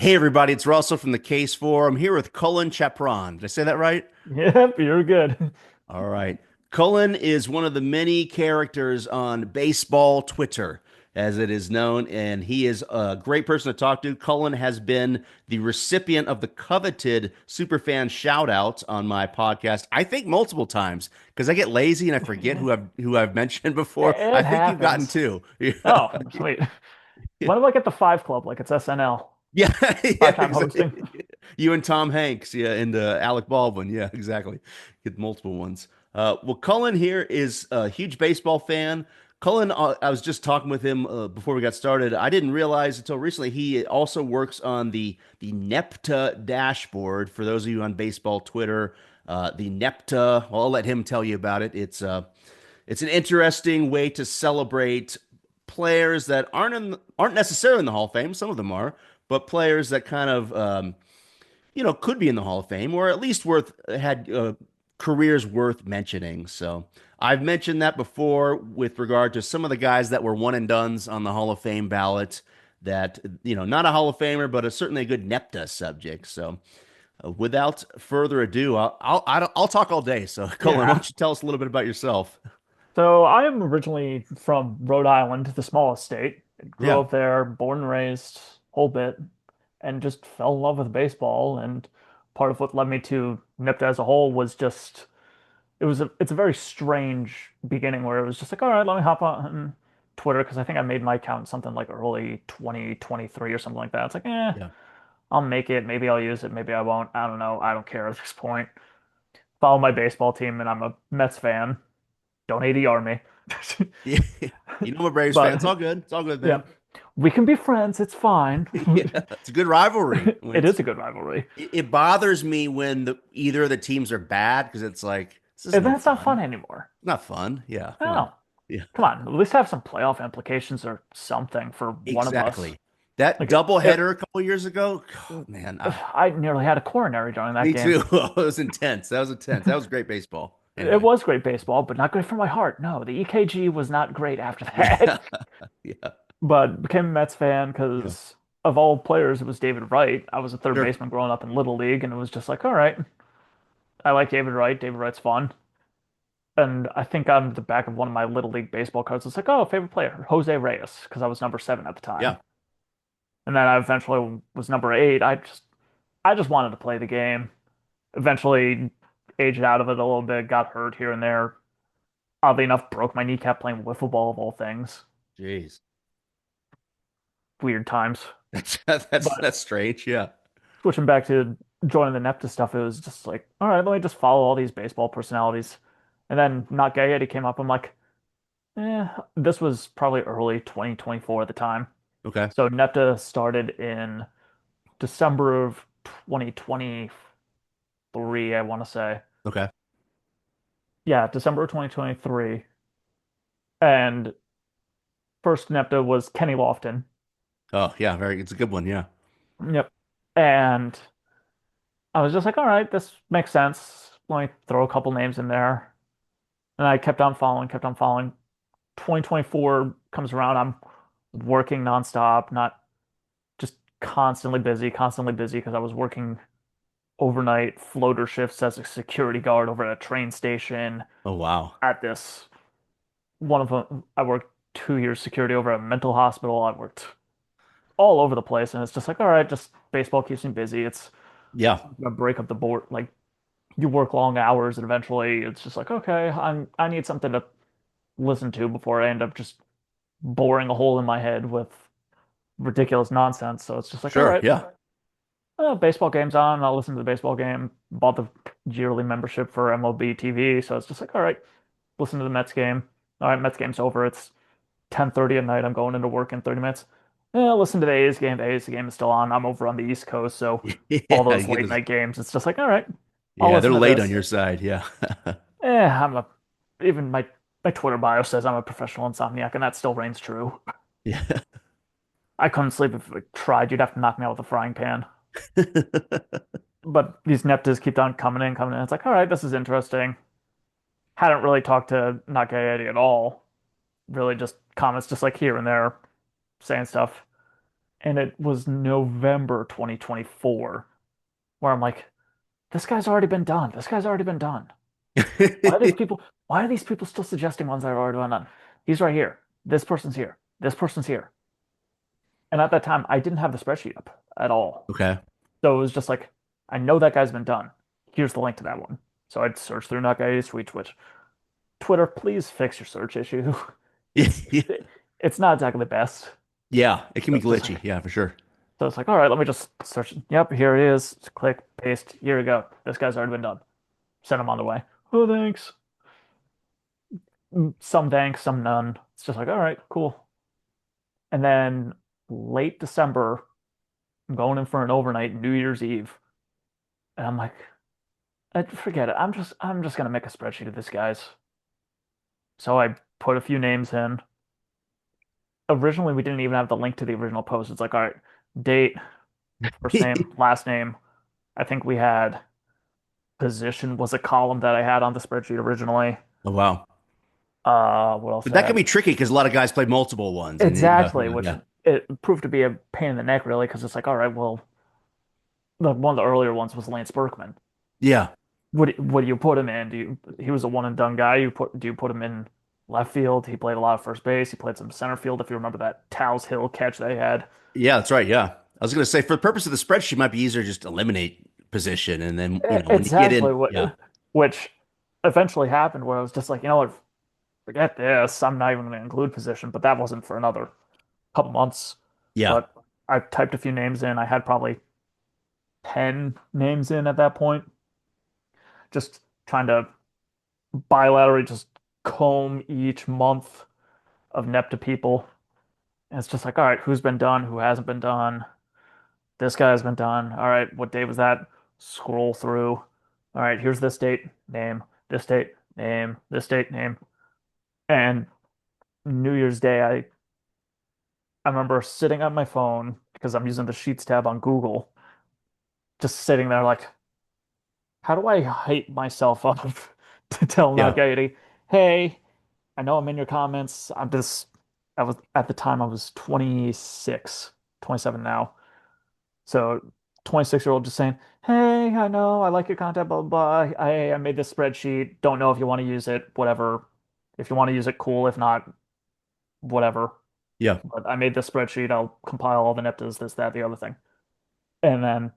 Hey everybody, it's Russell from the Case 4. I'm here with Cullen Chapron. Did I say that right? Yep, you're good. All right. Cullen is one of the many characters on baseball Twitter, as it is known, and he is a great person to talk to. Cullen has been the recipient of the coveted superfan shout out on my podcast, I think multiple times, because I get lazy and I forget who I've mentioned before. I It think you've gotten happens. two. Oh, sweet. When do I get the Five Club like it's SNL? Yeah, yeah, Five-time hosting. exactly. You and Tom Hanks, yeah, and Alec Baldwin, yeah, exactly. Get multiple ones. Well, Cullen here is a huge baseball fan. Cullen, I was just talking with him before we got started. I didn't realize until recently he also works on the NEPTA dashboard. For those of you on baseball Twitter, the NEPTA. Well, I'll let him tell you about it. It's an interesting way to celebrate players that aren't necessarily in the Hall of Fame. Some of them are, but players that kind of could be in the Hall of Fame or at least worth had careers worth mentioning. So I've mentioned that before with regard to some of the guys that were one and dones on the Hall of Fame ballot. That not a Hall of Famer, but certainly a good NEPTA subject. So without further ado, I'll talk all day. So Colin, why Yeah. don't you tell us a little bit about yourself? So I am originally from Rhode Island, the smallest state. Grew Yeah. up there, born and raised, whole bit, and just fell in love with baseball. And part of what led me to NIPTA as a whole was just it's a very strange beginning where it was just like, all right, let me hop on Twitter because I think I made my account something like early 2023 or something like that. It's like, Yeah. I'll make it. Maybe I'll use it. Maybe I won't. I don't know. I don't care at this point. Follow my baseball team, and I'm a Mets fan. Don't ADR me. Yeah. I'm a Braves fan. It's But all good. It's all good, yeah, man. we can be friends. It's fine. Yeah. It's a good rivalry. When It is a good rivalry. it bothers me when either of the teams are bad because it's like this is And no that's not fun fun. anymore. Not fun. Yeah. Come on. No, Yeah. come on. At least have some playoff implications or something for one of us. Exactly. That Like doubleheader a couple years ago, oh, man, I nearly had a coronary during that me game. too. It was intense. That was intense. That was great baseball. It Anyway. was great baseball, but not good for my heart. No, the EKG was not great after that. Yeah. Yeah. But became a Mets fan Yeah. because of all players, it was David Wright. I was a third Sure. baseman growing up in Little League, and it was just like, all right, I like David Wright. David Wright's fun. And I think on the back of one of my Little League baseball cards, it's like, oh, favorite player, Jose Reyes, because I was number 7 at the time. Yeah. And then I eventually was number 8. I just wanted to play the game. Eventually aged out of it a little bit, got hurt here and there. Oddly enough, broke my kneecap playing wiffle ball of all things. Jeez. Weird times. But That's strange. Yeah. switching back to joining the NEPTA stuff, it was just like, all right, let me just follow all these baseball personalities. And then Not Gay Eddie came up. I'm like, this was probably early 2024 at the time. Okay. So NEPTA started in December of 2023, I want to say. Okay. Yeah, December of 2023. And first NEPTA was Kenny Lofton. Oh, yeah. Very. It's a good one. Yeah. Yep. And I was just like, all right, this makes sense. Let me throw a couple names in there. And I kept on following, kept on following. 2024 comes around, I'm working nonstop, not just constantly busy because I was working overnight floater shifts as a security guard over at a train station. Oh, wow. At this one of them, I worked 2 years security over at a mental hospital. I worked all over the place, and it's just like, all right, just baseball keeps me busy. It's Yeah. gonna break up the board. Like you work long hours, and eventually it's just like, okay, I need something to listen to before I end up just boring a hole in my head with ridiculous nonsense. So it's just like, all Sure. right, Yeah. baseball game's on. I'll listen to the baseball game. Bought the yearly membership for MLB TV. So it's just like, all right, listen to the Mets game. All right, Mets game's over. It's 10:30 at night. I'm going into work in 30 minutes. Yeah, listen to the A's game. The A's game is still on. I'm over on the East Coast. So all Yeah. those late night games, it's just like, all right, I'll Yeah. They're listen to late on this. your side. Yeah. I'm a, even my Twitter bio says I'm a professional insomniac, and that still reigns true. Yeah. I couldn't sleep if I tried. You'd have to knock me out with a frying pan. But these Neptas keep on coming in, coming in. It's like, all right, this is interesting. Hadn't really talked to Not Gay Eddie at all. Really just comments just like here and there saying stuff. and it was November 2024, where I'm like, this guy's already been done. This guy's already been done. Why are these people, why are these people still suggesting ones that have already been done? He's right here. This person's here. This person's here. And at that time, I didn't have the spreadsheet up at all. Okay. So it was just like, I know that guy's been done. Here's the link to that one. So I'd search through Not Guy Tweet Twitch. Twitter, please fix your search issue. It's not exactly the best. Yeah, it can So be it's just like, glitchy. Yeah, for sure. so it's like, all right, let me just search. Yep, here it is. Just click, paste. Here we go. This guy's already been done. Send him on the way. Oh, thanks. Some thanks, some none. It's just like, all right, cool. And then late December, I'm going in for an overnight New Year's Eve, and I'm like, forget it. I'm just gonna make a spreadsheet of this guy's. So I put a few names in. Originally, we didn't even have the link to the original post. It's like, all right, date, first name, last name. I think we had position was a column that I had on the spreadsheet originally. Oh wow. What else But did I that can have? be tricky because a lot of guys play multiple ones, and Exactly, which yeah, it proved to be a pain in the neck, really, because it's like, all right, well, one of the earlier ones was Lance Berkman. yeah, What do you put him in? He was a one and done guy. Do you put him in left field? He played a lot of first base. He played some center field. If you remember that Towles Hill catch they had. yeah. That's right. Yeah, I was gonna say for the purpose of the spreadsheet, it might be easier just eliminate position, and then when you get Exactly in, what, yeah, which eventually happened where I was just like, you know what, forget this. I'm not even going to include position, but that wasn't for another couple months. yeah, But I typed a few names in. I had probably 10 names in at that point, just trying to bilaterally just comb each month of NEPTA people. And it's just like, all right, who's been done, who hasn't been done? This guy has been done. All right, what day was that? Scroll through. All right, here's this date, name, this date, name, this date, name. And New Year's Day, I remember sitting on my phone because I'm using the Sheets tab on Google, just sitting there like, how do I hype myself up to tell yeah, Nagayati, hey, I know I'm in your comments. I was at the time I was 26, 27 now. So 26-year-old just saying, hey, I know I like your content, blah, blah, blah. I made this spreadsheet. Don't know if you want to use it, whatever. If you want to use it, cool. If not, whatever. yeah. But I made this spreadsheet. I'll compile all the NEPTAs, this, that, the other thing. And then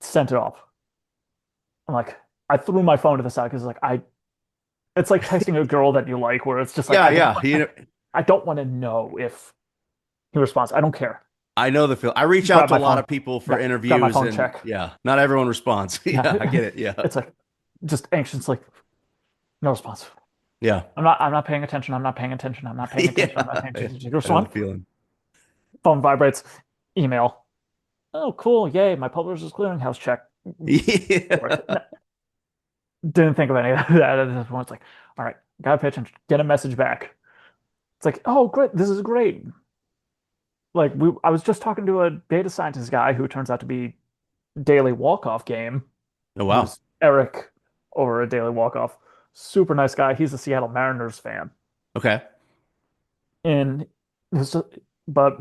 sent it off. I'm like, I threw my phone to the side because it's like texting a girl that you like, where it's just like, Yeah, yeah. I don't want to know if he responds. I don't care. I know the feel. I reach out Grab to a my lot phone. of people for Yeah, grab my interviews, phone, and check. yeah, not everyone responds. Yeah, I Yeah. get it. Yeah, It's like just anxious, like no response. yeah, I'm not paying attention. I'm not paying attention. I'm not paying attention. I'm not yeah. paying I attention. Did you know the respond? feeling. Phone vibrates. Email. Oh, cool. Yay. My publisher's clearinghouse check worked. Yeah, Didn't think of any of that at this point. It's like, all right, gotta pay attention. Get a message back. It's like, oh, great. This is great. Like I was just talking to a data scientist guy who turns out to be daily walk-off game, oh wow. who's Eric over a daily walk-off. Super nice guy. He's a Seattle Mariners fan. Okay. And this, but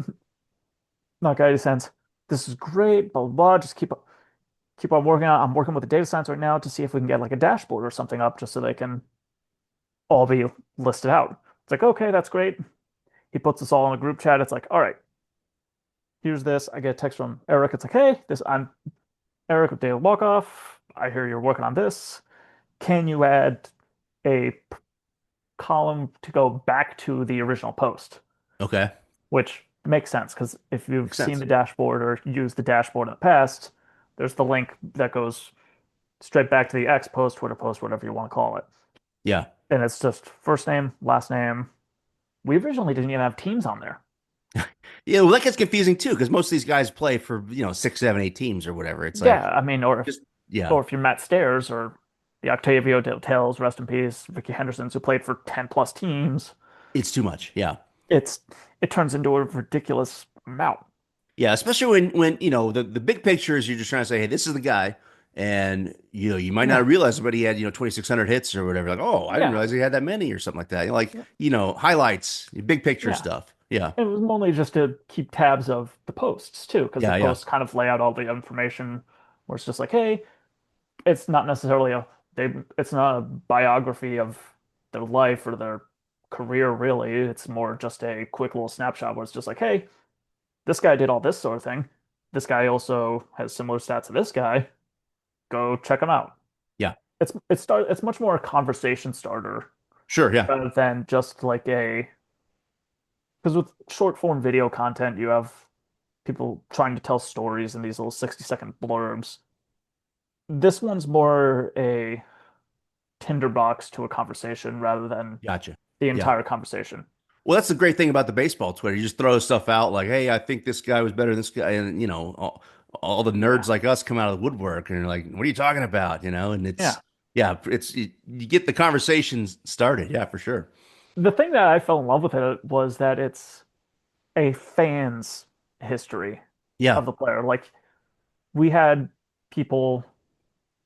not guy sense. This is great, blah, blah, blah. Just keep on working on. I'm working with the data science right now to see if we can get like a dashboard or something up just so they can all be listed out. It's like, okay, that's great. He puts us all in a group chat. It's like, all right, here's this. I get a text from Eric. It's like, hey, this I'm Eric with Daily Walkoff. I hear you're working on this. Can you add a column to go back to the original post? Okay. Which makes sense because if you've Makes seen sense. the dashboard or used the dashboard in the past, there's the link that goes straight back to the X post, Twitter post, whatever you want to call it. Yeah. And it's just first name, last name. We originally didn't even have teams on there. Yeah. Well, that gets confusing too because most of these guys play for 6, 7, 8 teams or whatever. It's Yeah, like I mean, just yeah. or if you're Matt Stairs or the Octavio Del Tell's, rest in peace, Ricky Henderson's, who played for 10 plus teams, It's too much. Yeah. it's it turns into a ridiculous amount. Yeah, especially when the big picture is you're just trying to say, hey, this is the guy, and you might not Yeah, realize, but he had 2,600 hits or whatever. Like, oh, I didn't yeah, realize he had that many or something like that. yeah, Highlights, big picture yeah. stuff. Yeah. It was mainly just to keep tabs of the posts too, because the Yeah. Yeah. posts kind of lay out all the information where it's just like, hey, it's not necessarily it's not a biography of their life or their career really. It's more just a quick little snapshot where it's just like, hey, this guy did all this sort of thing. This guy also has similar stats to this guy. Go check him out. Yeah. It's much more a conversation starter Sure. Yeah. rather than just like a because with short form video content, you have people trying to tell stories in these little 60-second blurbs. This one's more a tinderbox to a conversation rather than Gotcha. the Yeah. entire conversation. Well, that's the great thing about the baseball Twitter. You just throw stuff out like, "Hey, I think this guy was better than this guy," and all the nerds Yeah. like us come out of the woodwork and you're like, "What are you talking about?" And Yeah. yeah, you get the conversations started. Yeah, for sure. The thing that I fell in love with it was that it's a fan's history Yeah. of the player. Like we had people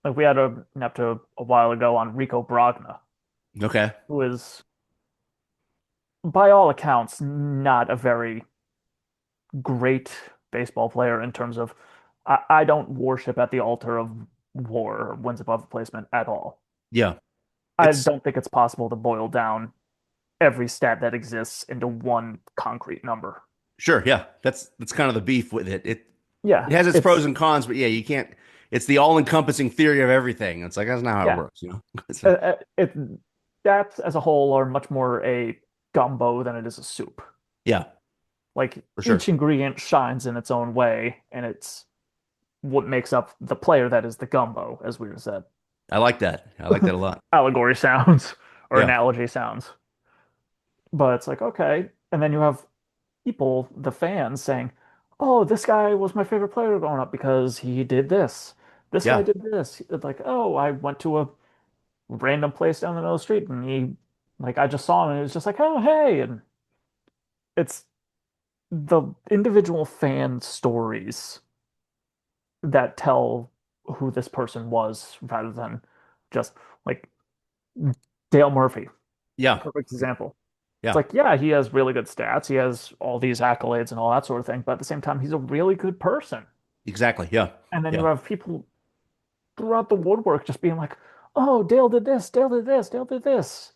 like we had an episode a while ago on Rico Brogna, Okay. who is by all accounts not a very great baseball player in terms of I don't worship at the altar of WAR or wins above replacement at all. Yeah. I It's don't think it's possible to boil down every stat that exists into one concrete number. sure. Yeah. That's kind of the beef with it. It Yeah, has its pros it's and cons, but yeah, you can't. It's the all-encompassing theory of everything. It's like that's not how it yeah, works. it stats as a whole are much more a gumbo than it is a soup. Yeah, Like for sure. each ingredient shines in its own way, and it's what makes up the player that is the gumbo, as we said. I like that. I like that a lot. Allegory sounds or Yeah. analogy sounds. But it's like, okay. And then you have people, the fans, saying, oh, this guy was my favorite player growing up because he did this. This guy Yeah. did this. It's like, oh, I went to a random place down the middle of the street and like, I just saw him and it was just like, oh, hey. And it's the individual fan stories that tell who this person was rather than just like Dale Murphy, Yeah. perfect example. It's Yeah. like, yeah, he has really good stats. He has all these accolades and all that sort of thing. But at the same time, he's a really good person. Exactly. Yeah. And then you Yeah. have people throughout the woodwork just being like, oh, Dale did this, Dale did this, Dale did this.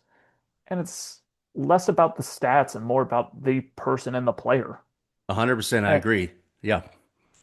And it's less about the stats and more about the person and the player. 100%. I And agree. Yeah.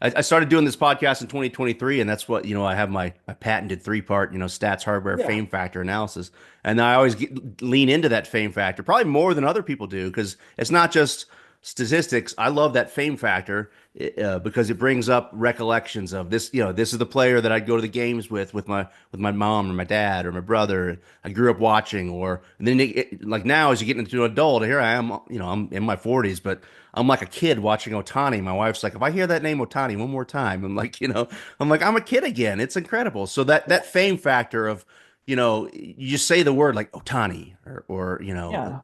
I started doing this podcast in 2023, and that's what, I have my patented three-part, stats, hardware, yeah, fame factor analysis. And I always lean into that fame factor, probably more than other people do, because it's not just statistics. I love that fame factor because it brings up recollections of this, this is the player that I'd go to the games with my mom or my dad or my brother. I grew up watching, or and then like now as you get into an adult, here I am, I'm in my 40s, but I'm like a kid watching Otani. My wife's like, if I hear that name Otani one more time, I'm a kid again. It's incredible. So yeah, that fame factor of, you just say the word like Otani or yeah, like,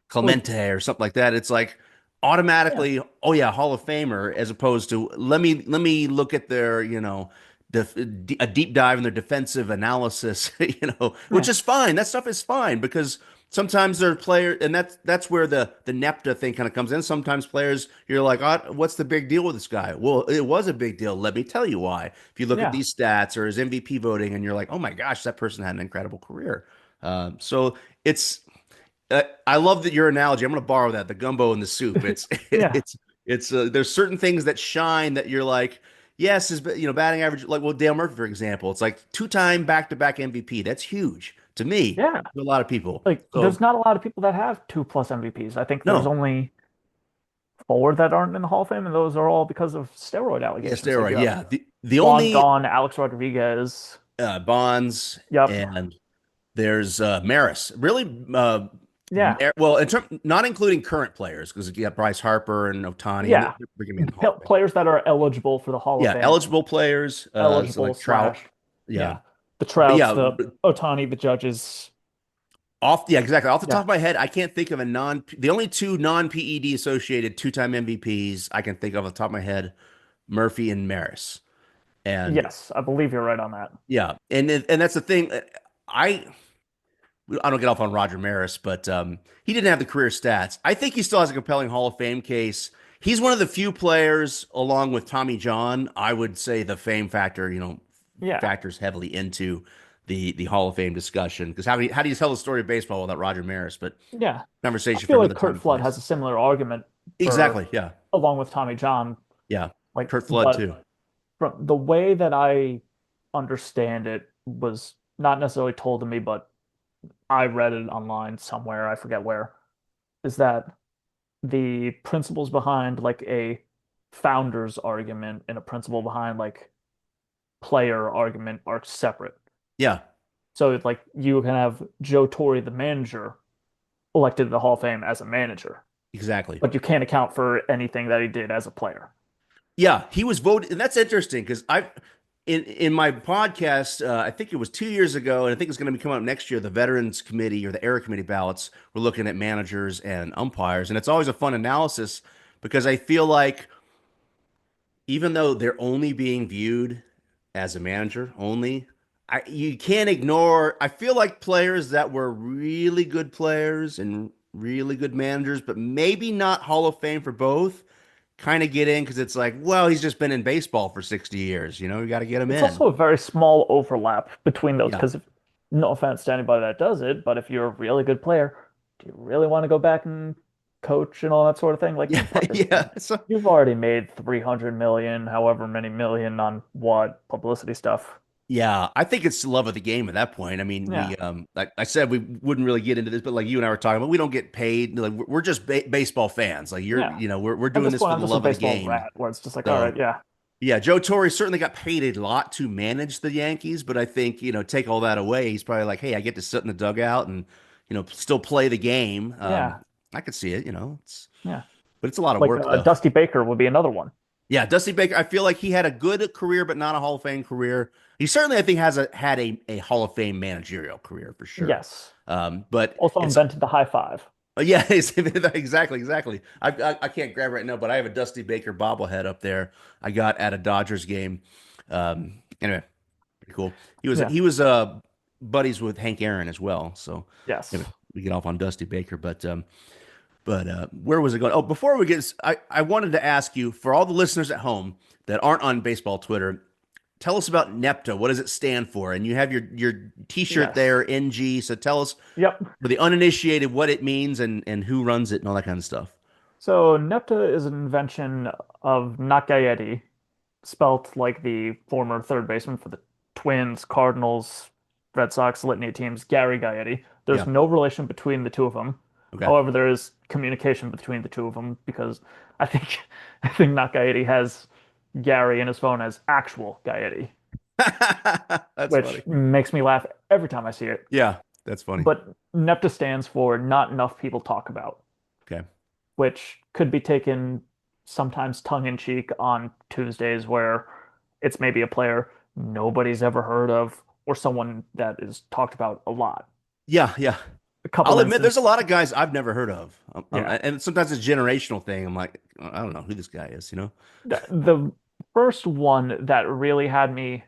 Clemente or something like that. It's like yeah, automatically, oh yeah, Hall of Famer, as opposed to let me look at their, a deep dive in their defensive analysis, which yeah, is fine. That stuff is fine because sometimes there are players, and that's where the NEPTA thing kind of comes in. Sometimes players, you're like, oh, what's the big deal with this guy? Well, it was a big deal. Let me tell you why. If you look at yeah, these stats or his MVP voting, and you're like, oh my gosh, that person had an incredible career. So it's I love that your analogy. I'm going to borrow that, the gumbo and the soup. It's yeah, there's certain things that shine that you're like, yes, is batting average, like well Dale Murphy for example. It's like two-time back-to-back MVP. That's huge to me. yeah. To a lot of people. Like, there's So not a lot of people that have two plus MVPs. I think there's no, only four that aren't in the Hall of Fame, and those are all because of steroid yeah, allegations. Like, you steroid. have Yeah, the Juan only Vaughn, Alex Rodriguez. Bonds Yep. and there's Maris. Really, Yeah. well, in term, not including current players because you got Bryce Harper and Otani, and Yeah. they're bringing me in the Hall of Fame. Players that are eligible for the Hall of Yeah, Fame. eligible players, so Eligible like Trout. slash, Yeah, yeah. The but Trouts, yeah, the Otani, the Judges. yeah, exactly. Off the top Yeah. of my head, I can't think of the only two non-PED associated two-time MVPs I can think of off the top of my head, Murphy and Maris. And Yes, I believe you're right on that. yeah, and that's the thing. I I don't get off on Roger Maris, but he didn't have the career stats. I think he still has a compelling Hall of Fame case. He's one of the few players, along with Tommy John, I would say the fame factor, Yeah. factors heavily into the Hall of Fame discussion. Because how do you tell the story of baseball without Roger Maris? But Yeah. I conversation for feel like another time Kurt and Flood place. has a similar argument for Exactly. Yeah. along with Tommy John. Yeah. Like, Kurt Flood but too. from the way that I understand it was not necessarily told to me, but I read it online somewhere, I forget where, is that the principles behind like a founder's argument and a principle behind like player argument are separate. Yeah. So it's like you can have Joe Torre, the manager, elected to the Hall of Fame as a manager, Exactly. but you can't account for anything that he did as a player. Yeah, he was voted, and that's interesting because I, in my podcast, I think it was 2 years ago, and I think it's going to be coming up next year. The Veterans Committee or the Era Committee ballots were looking at managers and umpires, and it's always a fun analysis because I feel like even though they're only being viewed as a manager only, you can't ignore. I feel like players that were really good players and really good managers, but maybe not Hall of Fame for both kind of get in because it's like, well, he's just been in baseball for 60 years. You got to get him It's in. also a very small overlap between those Yeah. because no offense to anybody that does it, but if you're a really good player, do you really want to go back and coach and all that sort of thing? Like Yeah. Yeah. So, you've already made 300 million, however many million on what publicity stuff. yeah, I think it's the love of the game at that point. I mean, Yeah. like I said, we wouldn't really get into this, but like you and I were talking about, we don't get paid. Like we're just baseball fans. Like Yeah. we're At doing this this point, for I'm the just a love of the baseball game. rat where it's just like, all right, So, yeah. yeah, Joe Torre certainly got paid a lot to manage the Yankees, but I think, take all that away, he's probably like, hey, I get to sit in the dugout and, still play the game. Yeah. I could see it, Yeah. but it's a lot of Like work though. Dusty Baker would be another one. Yeah, Dusty Baker, I feel like he had a good career, but not a Hall of Fame career. He certainly, I think, had a Hall of Fame managerial career for sure. Yes. But Also it's invented the high five. yeah, exactly, exactly. I can't grab right now, but I have a Dusty Baker bobblehead up there. I got at a Dodgers game. Anyway, pretty cool. Yeah. He was buddies with Hank Aaron as well. So anyway, Yes. we get off on Dusty Baker, but where was it going? Oh, before we get, I wanted to ask you for all the listeners at home that aren't on baseball Twitter, tell us about NEPTA. What does it stand for? And you have your T-shirt Yes. there, NG. So tell us Yep. for the uninitiated what it means and who runs it and all that kind of stuff. So NEPTA is an invention of Nakayeti, spelt like the former third baseman for the Twins, Cardinals, Red Sox, litany of teams, Gary Gaetti. There's Yeah. no relation between the two of them. Okay. However, there is communication between the two of them because I think I think Nakayeti has Gary in his phone as actual Gaetti, That's funny. which makes me laugh every time I see it. Yeah, that's funny. But NEPTA stands for not enough people talk about, Okay. which could be taken sometimes tongue in cheek on Tuesdays where it's maybe a player nobody's ever heard of or someone that is talked about a lot. Yeah, yeah. A couple I'll admit there's a instances. lot of guys I've never heard of. Yeah. And sometimes it's a generational thing. I'm like, I don't know who this guy is. The first one that really had me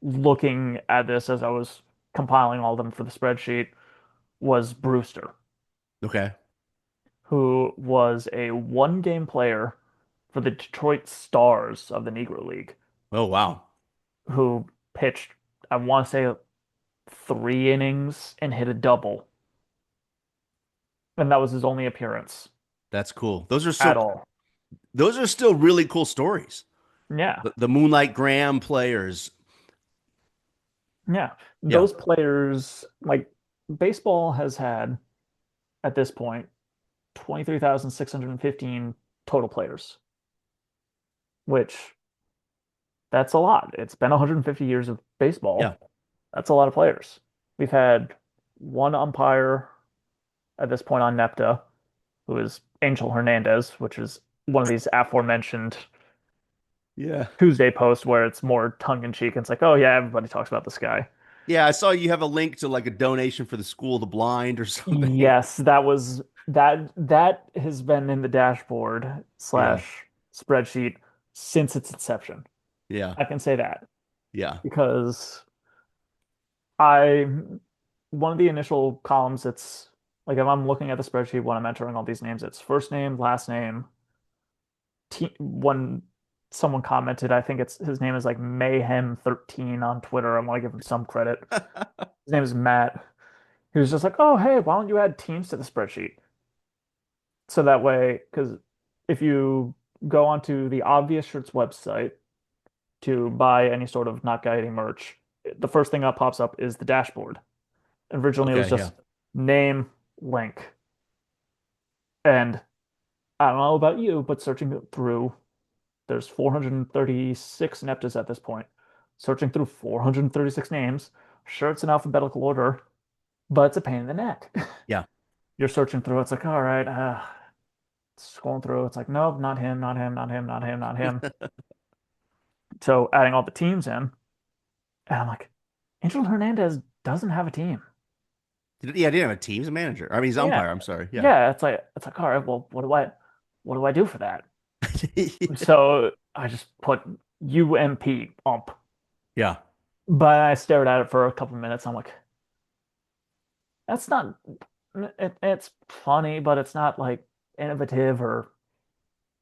looking at this as I was compiling all of them for the spreadsheet was Brewster, Okay. who was a one game player for the Detroit Stars of the Negro League, Oh, wow. who pitched, I want to say, 3 innings and hit a double. And that was his only appearance That's cool. at all. Those are still really cool stories. Yeah. The Moonlight Graham players. Yeah. Yeah. Those players, like baseball has had at this point 23,615 total players, which that's a lot. It's been 150 years of Yeah. baseball. That's a lot of players. We've had one umpire at this point on NEPTA, who is Angel Hernandez, which is one of these aforementioned Yeah. Tuesday posts where it's more tongue in cheek. And it's like, oh yeah, everybody talks about this guy. Yeah, I saw you have a link to like a donation for the School of the Blind or something. Yes, that has been in the dashboard Yeah. slash spreadsheet since its inception. Yeah. I can say that Yeah. because I one of the initial columns, it's like if I'm looking at the spreadsheet when I'm entering all these names, it's first name, last name. When someone commented, I think it's his name is like Mayhem13 on Twitter. I want to give him some credit. His name is Matt. He was just like, "Oh, hey, why don't you add teams to the spreadsheet?" So that way, because if you go onto the Obvious Shirts website to buy any sort of Not Guiding merch, the first thing that pops up is the dashboard. Originally, it was Okay, yeah. just name, link. And I don't know about you, but searching through, there's 436 Neptas at this point. Searching through 436 names, sure, it's in alphabetical order, but it's a pain in the neck. Yeah. You're searching through, it's like, all right, scrolling through, it's like, nope, not him, not him, not him, not him, not him. So adding all the teams in, and I'm like, Angel Hernandez doesn't have a team. Yeah, I didn't have a teams manager. I mean, he's Yeah, umpire. I'm sorry. Yeah. yeah, it's like, all right, well, what do I do for that? So I just put UMP ump, Yeah. but I stared at it for a couple of minutes. I'm like, that's not it's funny, but it's not like innovative or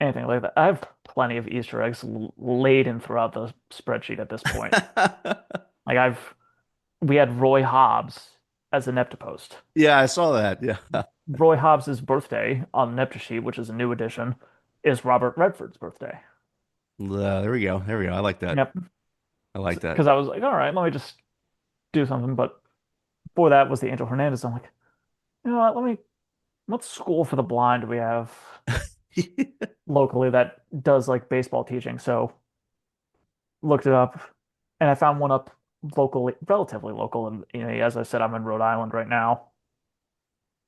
anything like that. I have plenty of Easter eggs laden throughout the spreadsheet at this point. Like we had Roy Hobbs as a Nepta post. Yeah, I saw that. Yeah. Roy Hobbs's birthday on the Nepta sheet, which is a new edition, is Robert Redford's birthday. There we go. There we go. I like that. Yep. I like that. Because I was like, all right, let me just do something. But before that was the Angel Hernandez. I'm like, you know what? What school for the blind do we have locally that does like baseball teaching? So looked it up, and I found one up locally, relatively local. And as I said, I'm in Rhode Island right now.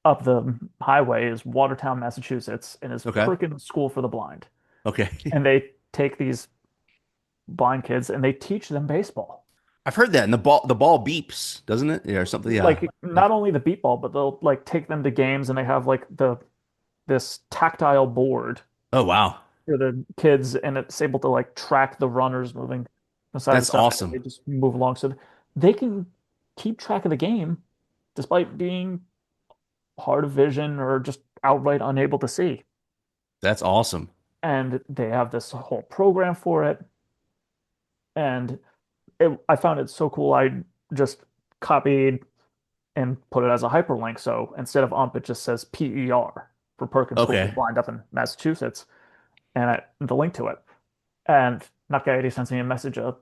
Up the highway is Watertown, Massachusetts, and is Okay. Perkins School for the Blind. Okay. And they take these blind kids and they teach them baseball. I've heard that, and the ball beeps, doesn't it? Yeah, or something. Yeah. Like not only the beat ball, but they'll like take them to games and they have like the this tactile board Oh wow. for the kids and it's able to like track the runners moving from side to That's side and they awesome. just move along so they can keep track of the game despite being hard of vision or just outright unable to see. That's awesome. And they have this whole program for it. And I found it so cool. I just copied and put it as a hyperlink. So instead of UMP, it just says PER for Perkins School for the Okay. Blind up in Massachusetts, and the link to it. And Nakayati sends me a message a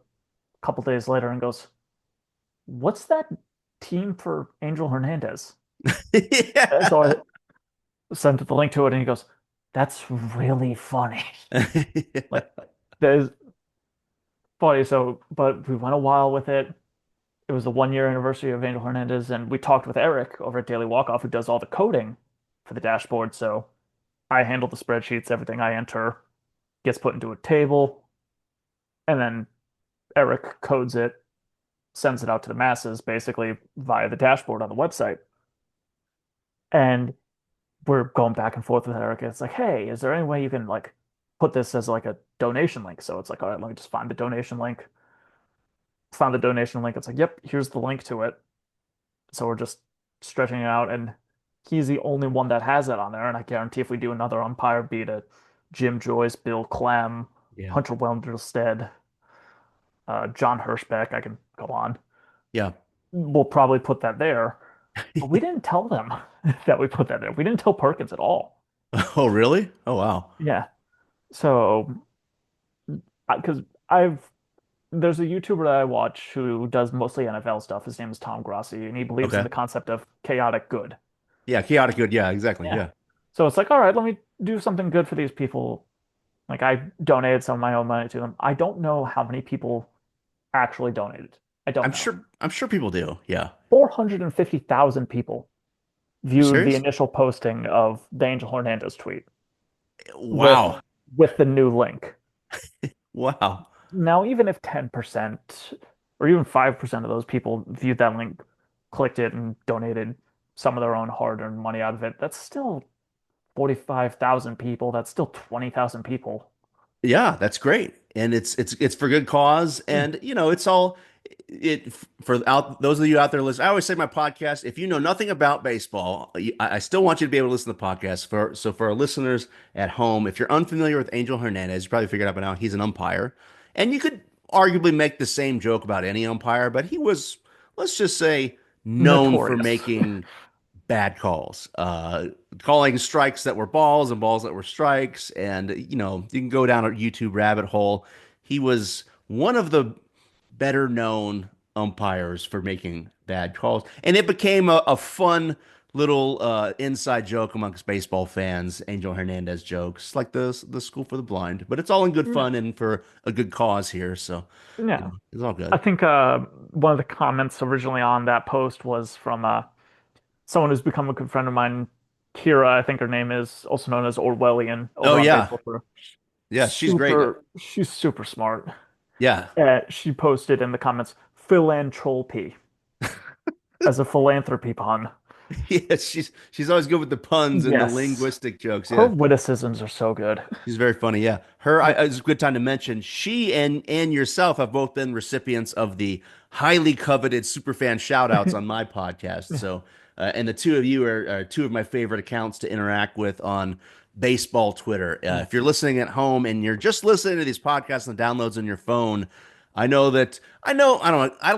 couple days later and goes, "What's that team for Angel Hernandez?" And Yeah. so I sent the link to it, and he goes, "That's really funny." Like, there's funny. So, but we went a while with it. It was the 1 year anniversary of Angel Hernandez, and we talked with Eric over at Daily Walk Off, who does all the coding for the dashboard. So I handle the spreadsheets, everything I enter gets put into a table, and then Eric codes it, sends it out to the masses basically via the dashboard on the website. And we're going back and forth with Eric. It's like, hey, is there any way you can like put this as like a donation link? So it's like, all right, let me just find the donation link. Found the donation link. It's like, yep, here's the link to it. So we're just stretching it out, and he's the only one that has it on there. And I guarantee if we do another umpire beat it, Jim Joyce, Bill Clem, Yeah. Hunter Wendelstedt, John Hirschbeck, I can go on. Yeah. We'll probably put that there. But we didn't tell them that we put that there. We didn't tell Perkins at all. Oh, really? Oh, wow. Yeah. So, because I've there's a YouTuber that I watch who does mostly NFL stuff. His name is Tom Grossi, and he believes in Okay. the concept of chaotic good. Yeah, chaotic good. Yeah, exactly. Yeah. Yeah. So it's like, all right, let me do something good for these people. Like I donated some of my own money to them. I don't know how many people actually donated. I don't I'm know. sure I'm sure people do. Yeah. 450,000 people You viewed the serious? initial posting of the Angel Hernandez tweet with Wow. with the new link. Wow. Now, even if 10% or even 5% of those people viewed that link, clicked it, and donated some of their own hard-earned money out of it, that's still 45,000 people. That's still 20,000 people. Yeah, that's great. And it's for good cause Yeah. and it's all it for out those of you out there listening, I always say my podcast, if you know nothing about baseball, I still want you to be able to listen to the podcast. For our listeners at home, if you're unfamiliar with Angel Hernandez, you probably figured out by now he's an umpire. And you could arguably make the same joke about any umpire, but he was, let's just say, known for Notorious. making bad calls, calling strikes that were balls and balls that were strikes. And, you can go down a YouTube rabbit hole. He was one of the better known umpires for making bad calls. And it became a fun little inside joke amongst baseball fans, Angel Hernandez jokes, like the School for the Blind. But it's all in good Yeah. fun and for a good cause here. So, Yeah. it's all I good. think one of the comments originally on that post was from someone who's become a good friend of mine, Kira, I think her name is, also known as Orwellian Oh, over on yeah. Baseball Twitter. Yeah, she's great. She's super smart. Yeah. She posted in the comments, philanthropy as a philanthropy pun. Yeah, she's always good with the puns and the Yes. linguistic jokes. Her Yeah. witticisms are so good. She's very funny. Yeah. It's a good time to mention she and yourself have both been recipients of the highly coveted superfan shout outs on my podcast. So, and the two of you are two of my favorite accounts to interact with on baseball Twitter. If you're listening at home and you're just listening to these podcasts and downloads on your phone, I don't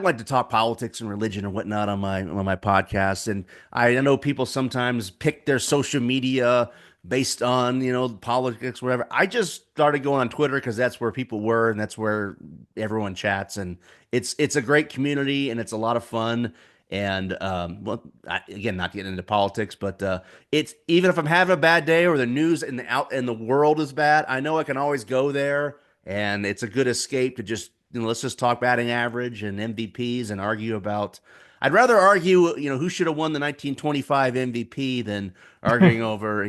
like to talk politics and religion and whatnot on my podcast. And I know people sometimes pick their social media based on, politics, whatever. I just started going on Twitter because that's where people were and that's where everyone chats. And it's a great community and it's a lot of fun. And well, again, not getting into politics, but it's even if I'm having a bad day or the news in the world is bad, I know I can always go there, and it's a good escape to just let's just talk batting average and MVPs and argue about. I'd rather argue, who should have won the 1925 MVP than arguing over,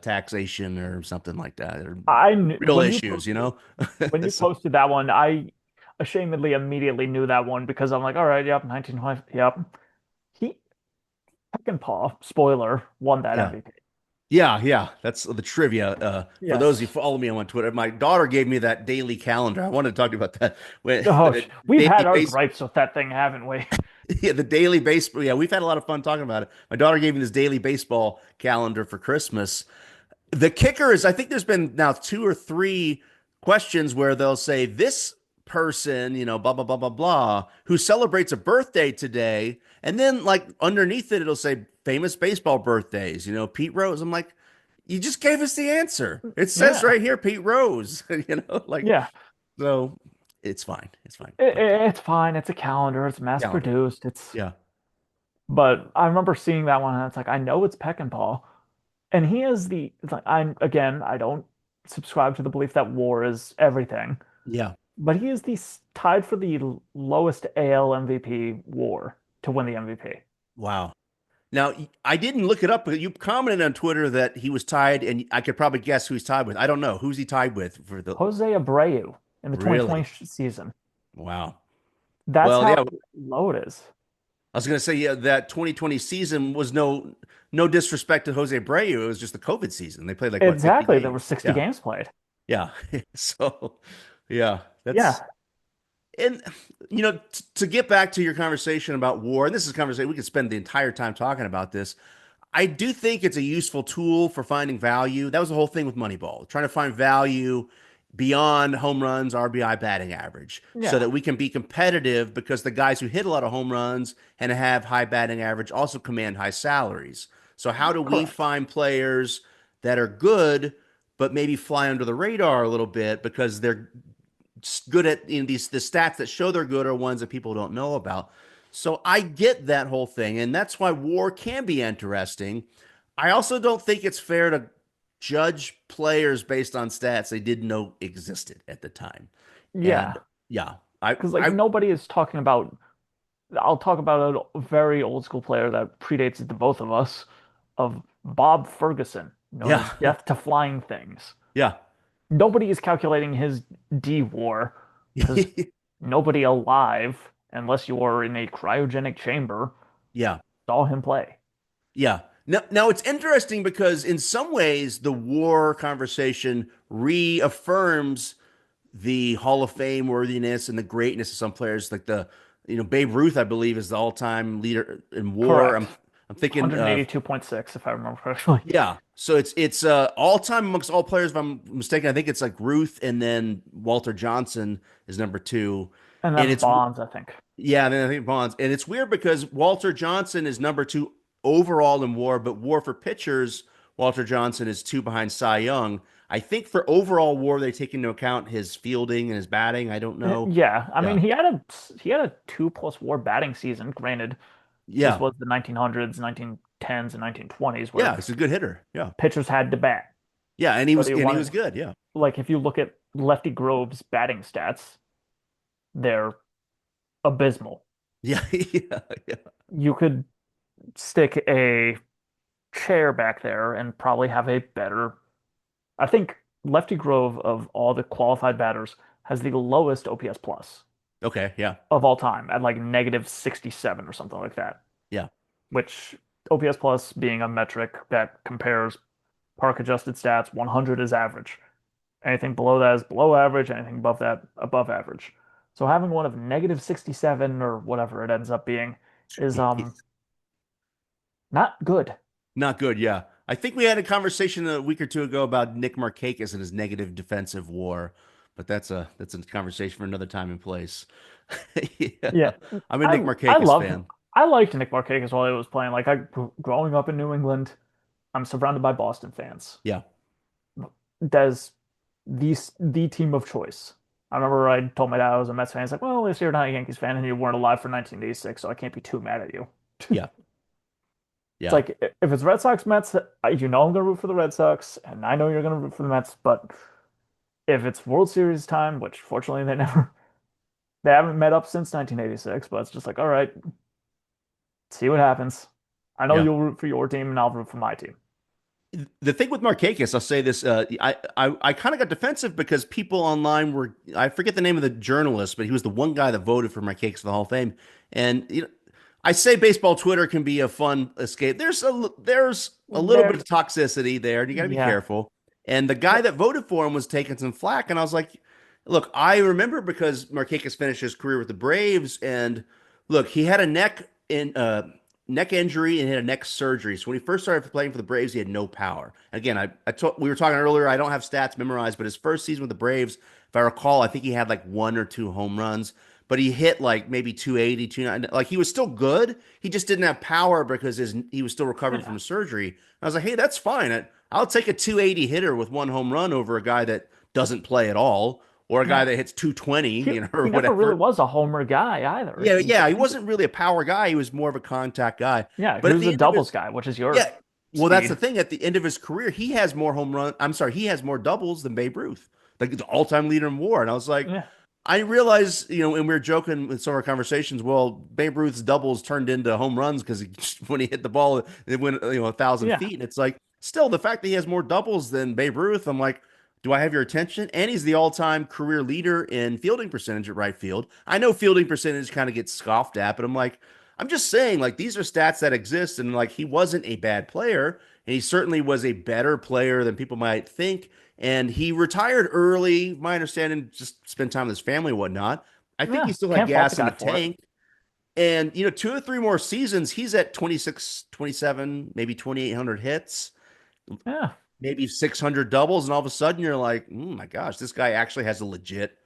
taxation or something like that, or I knew real issues. when you So, posted that one, I ashamedly immediately knew that one because I'm like, all right, yep, 1920, yep. He Peckinpah, spoiler, won that yeah. MVP. Yeah, yeah, that's the trivia. For those who Yes. follow me on Twitter, my daughter gave me that daily calendar. I wanted to talk to you about that. When Oh, the we've daily had our base, gripes with that thing, haven't we? yeah, the daily baseball. Yeah, we've had a lot of fun talking about it. My daughter gave me this daily baseball calendar for Christmas. The kicker is, I think there's been now two or three questions where they'll say this person, blah blah blah blah blah, who celebrates a birthday today, and then like underneath it, it'll say famous baseball birthdays. Pete Rose. I'm like, you just gave us the answer. It says Yeah, right here, Pete Rose. Like yeah. so. It's fine. It's fine. But It's fine. It's a calendar. It's mass calendar. produced. It's Yeah. But I remember seeing that one, and it's like I know it's Peckinpah, and he is the. It's like I don't subscribe to the belief that WAR is everything, Yeah. but he is tied for the lowest AL MVP WAR to win the MVP. Wow. Now, I didn't look it up, but you commented on Twitter that he was tied, and I could probably guess who he's tied with. I don't know. Who's he tied with for the Jose Abreu in the 2020 really? season. Wow. That's Well, how yeah, low it is. I was going to say, yeah, that 2020 season was no disrespect to Jose Abreu. It was just the COVID season. They played like what, 50 Exactly. There were games? 60 Yeah. games played. Yeah. So, yeah, that's Yeah. and to get back to your conversation about war, and this is a conversation we could spend the entire time talking about this. I do think it's a useful tool for finding value. That was the whole thing with Moneyball, trying to find value beyond home runs, RBI, batting average, so Yeah. that we can be competitive because the guys who hit a lot of home runs and have high batting average also command high salaries. So how do we Correct. find players that are good but maybe fly under the radar a little bit because they're good at these the stats that show they're good are ones that people don't know about. So I get that whole thing, and that's why war can be interesting. I also don't think it's fair to judge players based on stats they didn't know existed at the time. And Yeah. yeah, I Because like I nobody is talking about. I'll talk about a very old school player that predates the both of us, of Bob Ferguson, known yeah as Death to Flying Things. yeah Nobody is calculating his D war because nobody alive, unless you are in a cryogenic chamber, yeah saw him play. yeah. Now it's interesting because in some ways the war conversation reaffirms the Hall of Fame worthiness and the greatness of some players, like Babe Ruth, I believe, is the all-time leader in WAR. I'm Correct. I'm thinking of 182.6, if I remember correctly. yeah. So it's all-time amongst all players. If I'm mistaken, I think it's like Ruth and then Walter Johnson is number two, And and then it's Bonds, I think. yeah, and then I think Bonds, and it's weird because Walter Johnson is number two overall in WAR, but WAR for pitchers, Walter Johnson is two behind Cy Young. I think for overall WAR, they take into account his fielding and his batting. I don't know. Yeah, I mean Yeah. he had a 2+ WAR batting season. Granted, this Yeah. was the 1900s, 1910s, and 1920s where Yeah. He's a good hitter. Yeah. pitchers had to bat. Yeah. Whether you And he wanted, was good. Yeah. like, if you look at Lefty Grove's batting stats, they're abysmal. Yeah. Yeah. Yeah. You could stick a chair back there and probably have a better. I think Lefty Grove of all the qualified batters has the lowest OPS plus Okay. Yeah. of all time at like negative 67 or something like that, Yeah. which OPS plus being a metric that compares park adjusted stats, 100 is average. Anything below that is below average, anything above that, above average. So having one of negative 67 or whatever it ends up being is not good. Not good. Yeah. I think we had a conversation a week or two ago about Nick Markakis and his negative defensive WAR, but that's a conversation for another time and place. Yeah. Yeah. I'm a Nick I Markakis loved fan. I liked Nick Markakis while he was playing. Like growing up in New England, I'm surrounded by Boston fans. Yeah. That's the team of choice. I remember I told my dad I was a Mets fan. He's like, "Well, at least you're not a Yankees fan and you weren't alive for 1986, so I can't be too mad at you." Yeah. It's Yeah. like if it's Red Sox Mets, you know I'm gonna root for the Red Sox, and I know you're gonna root for the Mets. But if it's World Series time, which fortunately they haven't met up since 1986, but it's just like, all right, see what happens. I know Yeah. you'll root for your team, and I'll root for my team. The thing with Markakis, I'll say this: I kind of got defensive because people online were I forget the name of the journalist, but he was the one guy that voted for Markakis for the Hall of Fame. And I say baseball Twitter can be a fun escape. There's a little bit There, of toxicity there, and you got to be yeah, careful. And the guy that voted for him was taking some flack, and I was like, look, I remember because Markakis finished his career with the Braves, and look, he had a neck injury and he had a neck surgery. So when he first started playing for the Braves, he had no power. Again, we were talking earlier. I don't have stats memorized, but his first season with the Braves, if I recall, I think he had like one or two home runs, but he hit like maybe 280, 290. Like he was still good. He just didn't have power because he was still recovering from yeah, the surgery. I was like, hey, that's fine. I'll take a 280 hitter with one home run over a guy that doesn't play at all or a guy yeah. that hits 220, He or he never really whatever. was a homer guy either. Yeah, He yeah, he just wasn't really a power guy. He was more of a contact guy. yeah, he But at was the a end of doubles his guy, which is your yeah, well, that's the speed. thing. At the end of his career, he has more home run. I'm sorry, he has more doubles than Babe Ruth, like the all-time leader in WAR. And I was like, Yeah, I realized, and we were joking with some of our conversations. Well, Babe Ruth's doubles turned into home runs because when he hit the ball, it went 1,000 feet. yeah, And it's like, still, the fact that he has more doubles than Babe Ruth, I'm like, do I have your attention? And he's the all-time career leader in fielding percentage at right field. I know fielding percentage kind of gets scoffed at, but I'm just saying, like, these are stats that exist, and like he wasn't a bad player, and he certainly was a better player than people might think. And he retired early, my understanding, just spent time with his family and whatnot. I think he yeah. still had Can't fault the gas in guy the for it. tank. And, 2 or 3 more seasons, he's at 26, 27, maybe 2,800 hits, Yeah, maybe 600 doubles. And all of a sudden you're like, oh my gosh, this guy actually has a legit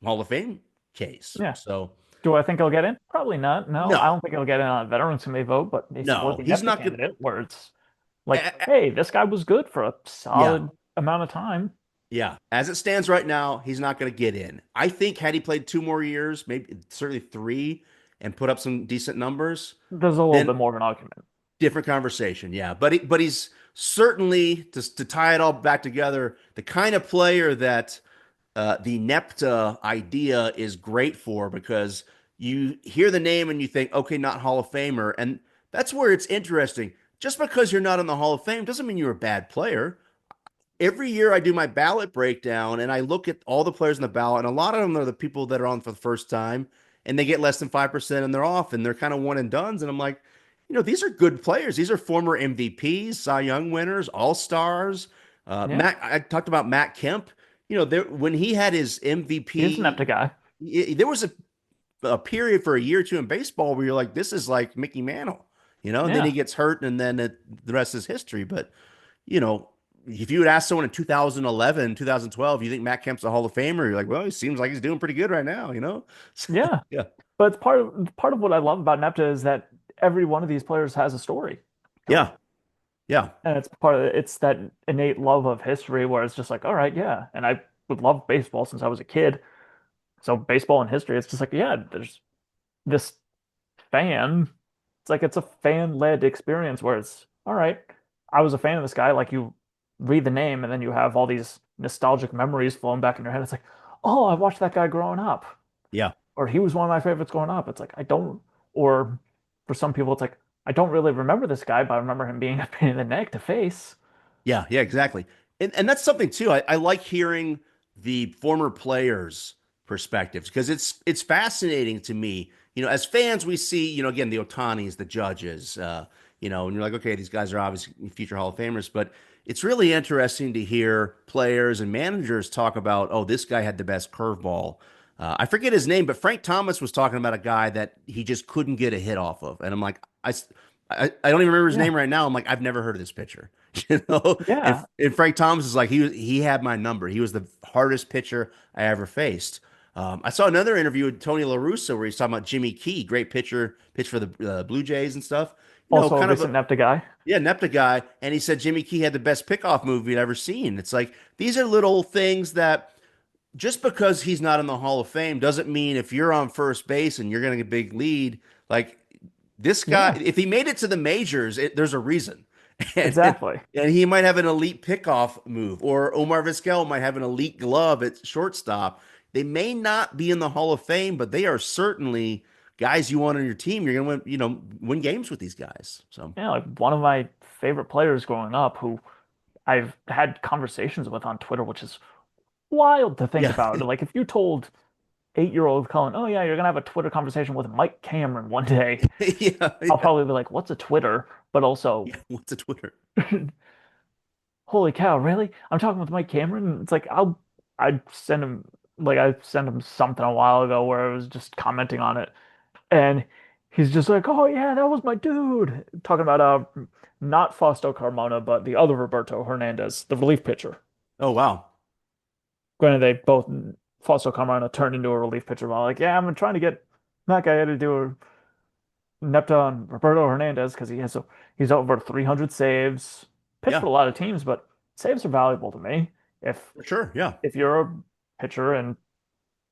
Hall of Fame case. yeah. So, Do I think he'll get in? Probably not. No, I no, don't think he'll get in on a veterans committee vote, but he's a no, worthy he's nephew not good. candidate where it's like, hey, this guy was good for a Yeah. solid amount of time. Yeah, as it stands right now, he's not going to get in. I think had he played 2 more years, maybe certainly three, and put up some decent numbers, There's a little then bit more of an argument. different conversation. Yeah, but he's certainly to tie it all back together, the kind of player that the NEPTA idea is great for because you hear the name and you think, okay, not Hall of Famer, and that's where it's interesting. Just because you're not in the Hall of Fame doesn't mean you're a bad player. Every year I do my ballot breakdown and I look at all the players in the ballot, and a lot of them are the people that are on for the first time and they get less than 5% and they're off and they're kind of one and dones. And I'm like, these are good players. These are former MVPs, Cy Young winners, All Stars. Yeah, I talked about Matt Kemp. When he had his he's an MVP, NEPTA guy. there was a a period for a year or two in baseball where you're like, this is like Mickey Mantle, and then he Yeah. gets hurt, and then the rest is history. But you know, if you would ask someone in 2011, 2012, you think Matt Kemp's a Hall of Famer? You're like, well, he seems like he's doing pretty good right now. So, Yeah. yeah, But it's part of what I love about NEPTA is that every one of these players has a story to yeah, them. yeah, And it's part of it's that innate love of history where it's just like, all right, yeah. And I would love baseball since I was a kid. So baseball and history, it's just like, yeah, there's this fan. It's like it's a fan-led experience where it's all right. I was a fan of this guy. Like you read the name and then you have all these nostalgic memories flowing back in your head. It's like, oh, I watched that guy growing up, yeah. or he was one of my favorites growing up. It's like I don't, or for some people, it's like I don't really remember this guy, but I remember him being a pain in the neck to face. Yeah, yeah, exactly. And that's something too. I like hearing the former players' perspectives because it's fascinating to me. As fans, we see, again, the Otanis, the Judges, and you're like, okay, these guys are obviously future Hall of Famers, but it's really interesting to hear players and managers talk about, oh, this guy had the best curveball. I forget his name, but Frank Thomas was talking about a guy that he just couldn't get a hit off of. And I'm like, I don't even remember his Yeah, name right now. I'm like, I've never heard of this pitcher. You know, and, yeah. and Frank Thomas is like he had my number. He was the hardest pitcher I ever faced. I saw another interview with Tony La Russa where he's talking about Jimmy Key, great pitcher, pitched for the Blue Jays and stuff. Also a Kind of a recent NEPTA guy. yeah, NEPTA guy, and he said Jimmy Key had the best pickoff move he'd ever seen. It's like these are little things that just because he's not in the Hall of Fame doesn't mean if you're on first base and you're getting a big lead, like this guy, Yeah, if he made it to the majors, there's a reason. And, exactly. and he might have an elite pickoff move, or Omar Vizquel might have an elite glove at shortstop. They may not be in the Hall of Fame, but they are certainly guys you want on your team. You're going to win games with these guys. So, Yeah, like one of my favorite players growing up who I've had conversations with on Twitter, which is wild to think yeah. about. Like if you told 8-year-old Cullen, oh yeah, you're gonna have a Twitter conversation with Mike Cameron one day, Yeah. I'll Yeah. probably be like, what's a Twitter? But also, Yeah. What's a Twitter? holy cow, really? I'm talking with Mike Cameron. It's like I'd send him I sent him something a while ago where I was just commenting on it. And he's just like, oh yeah, that was my dude. Talking about not Fausto Carmona, but the other Roberto Hernandez, the relief pitcher. Oh, wow. Granted, they both Fausto Carmona turned into a relief pitcher. But I'm like, yeah, I'm trying to get that guy to do a Nepta on Roberto Hernandez because he's over 300 saves. Pitched for Yeah, a lot of teams, but saves are valuable to me. If for sure. Yeah. if you're a pitcher and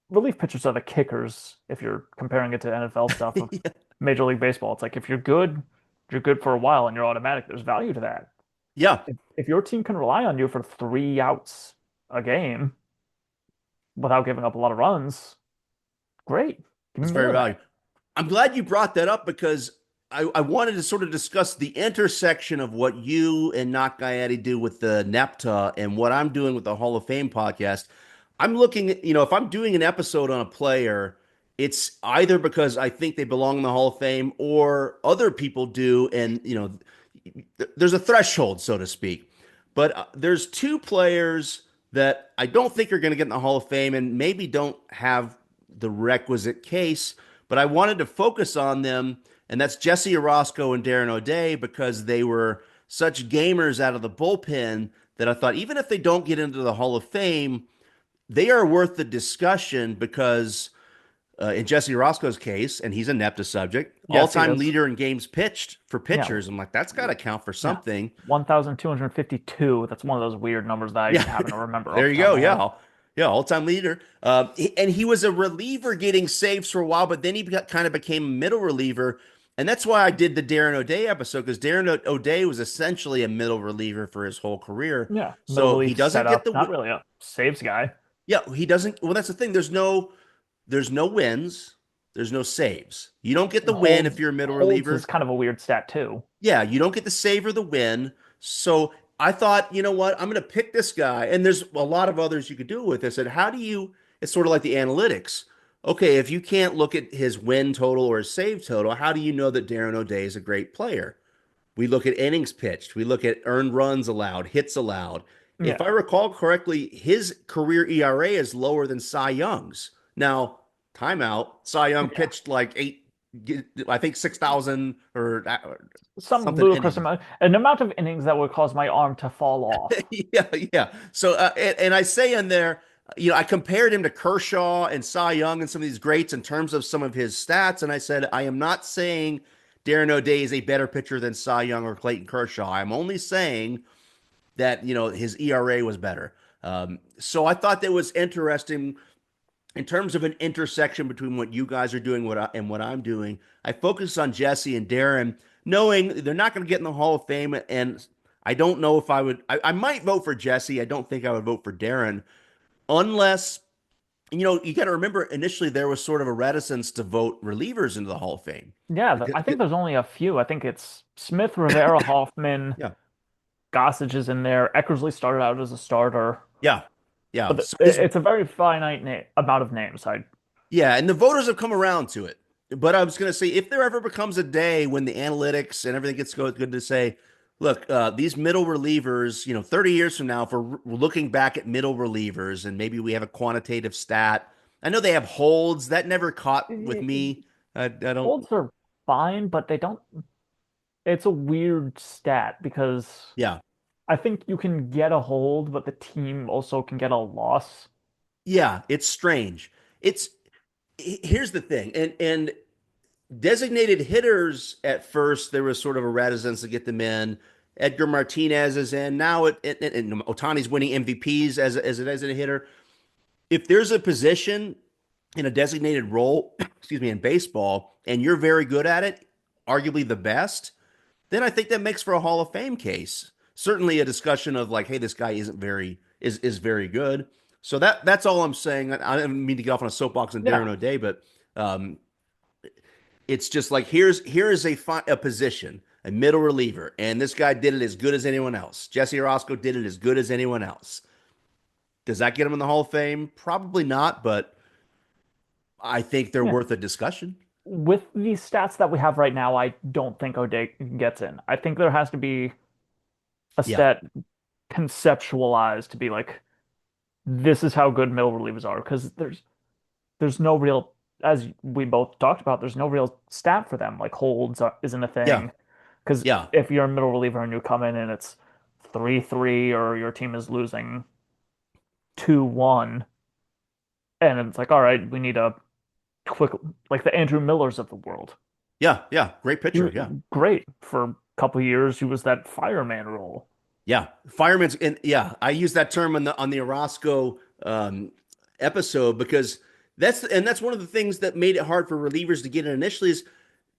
relief pitchers are the kickers, if you're comparing it to NFL stuff of Major League Baseball, it's like if you're good for a while and you're automatic. There's value to that. Yeah. If your team can rely on you for 3 outs a game without giving up a lot of runs, great. Give me It's more very of that. valuable. I'm glad you brought that up because I wanted to sort of discuss the intersection of what you and Not Gayati do with the NEPTA and what I'm doing with the Hall of Fame podcast. I'm looking at, if I'm doing an episode on a player, it's either because I think they belong in the Hall of Fame or other people do. And, there's a threshold, so to speak. But there's two players that I don't think are going to get in the Hall of Fame and maybe don't have the requisite case, but I wanted to focus on them, and that's Jesse Orosco and Darren O'Day because they were such gamers out of the bullpen that I thought even if they don't get into the Hall of Fame, they are worth the discussion because in Jesse Orosco's case, and he's a NEPTA subject, Yes, he all-time is. leader in games pitched for Yeah, pitchers. I'm like, that's got to count for yeah. something. 1,252. That's one of those weird numbers that I Yeah, happen to remember off there the you top of go. my head. Yeah, yeah, all-time leader. And he was a reliever getting saves for a while, but then he kind of became a middle reliever, and that's why I did the Darren O'Day episode because Darren O'Day was essentially a middle reliever for his whole career. Yeah, middle So he relief doesn't get setup. the Not really a saves guy. yeah, he doesn't. Well, that's the thing. There's no wins. There's no saves. You don't get the And win if you're a middle holds is reliever. kind of a weird stat too. Yeah, you don't get the save or the win. So I thought, you know what? I'm going to pick this guy. And there's a lot of others you could do it with. I said, how do you? It's sort of like the analytics. Okay, if you can't look at his win total or his save total, how do you know that Darren O'Day is a great player? We look at innings pitched. We look at earned runs allowed, hits allowed. If I Yeah, recall correctly, his career ERA is lower than Cy Young's. Now, timeout. Cy Young Yeah, pitched like I think 6,000 or some something ludicrous innings. amount, an amount of innings that would cause my arm to fall off. Yeah, yeah. So, and I say in there, I compared him to Kershaw and Cy Young and some of these greats in terms of some of his stats. And I said, I am not saying Darren O'Day is a better pitcher than Cy Young or Clayton Kershaw. I'm only saying that, his ERA was better. So I thought that was interesting in terms of an intersection between what you guys are doing and what I'm doing. I focus on Jesse and Darren, knowing they're not going to get in the Hall of Fame. And I don't know if I would, I might vote for Jesse. I don't think I would vote for Darren unless, you got to remember initially there was sort of a reticence to vote relievers into the Hall of Fame. Yeah, Because, I think there's only a few. I think it's Smith, Rivera, Hoffman, yeah, Gossage is in there. Eckersley started out as a starter, yeah, yeah. but So this it's a very finite na amount of names. I Yeah, and the voters have come around to it. But I was going to say, if there ever becomes a day when the analytics and everything gets good to say, look, these middle relievers, 30 years from now, if we're looking back at middle relievers and maybe we have a quantitative stat, I know they have holds. That never caught with me. I don't, Holds are fine, but they don't. It's a weird stat because yeah. I think you can get a hold, but the team also can get a loss. Yeah, it's strange. It's Here's the thing, and designated hitters at first there was sort of a reticence to get them in. Edgar Martinez is in now. And Otani's winning MVPs as a hitter. If there's a position in a designated role, excuse me, in baseball, and you're very good at it, arguably the best, then I think that makes for a Hall of Fame case. Certainly a discussion of like, hey, this guy isn't very is very good. So that's all I'm saying. I didn't mean to get off on a soapbox on Yeah, Darren O'Day, but um, it's just like here is a position, a middle reliever, and this guy did it as good as anyone else. Jesse Orosco did it as good as anyone else. Does that get him in the Hall of Fame? Probably not, but I think they're yeah. worth a discussion. With the stats that we have right now, I don't think O'Day gets in. I think there has to be a Yeah, stat conceptualized to be like, this is how good middle relievers are, because there's no real, as we both talked about, there's no real stat for them. Like isn't a yeah, thing. Because yeah, if you're a middle reliever and you come in and it's 3-3 or your team is losing 2-1, and it's like, all right, we need a quick, like the Andrew Millers of the world. yeah, yeah. Great He pitcher. was Yeah, great for a couple of years. He was that fireman role. yeah. Fireman's and yeah. I use that term on the Orosco episode because that's one of the things that made it hard for relievers to get in initially is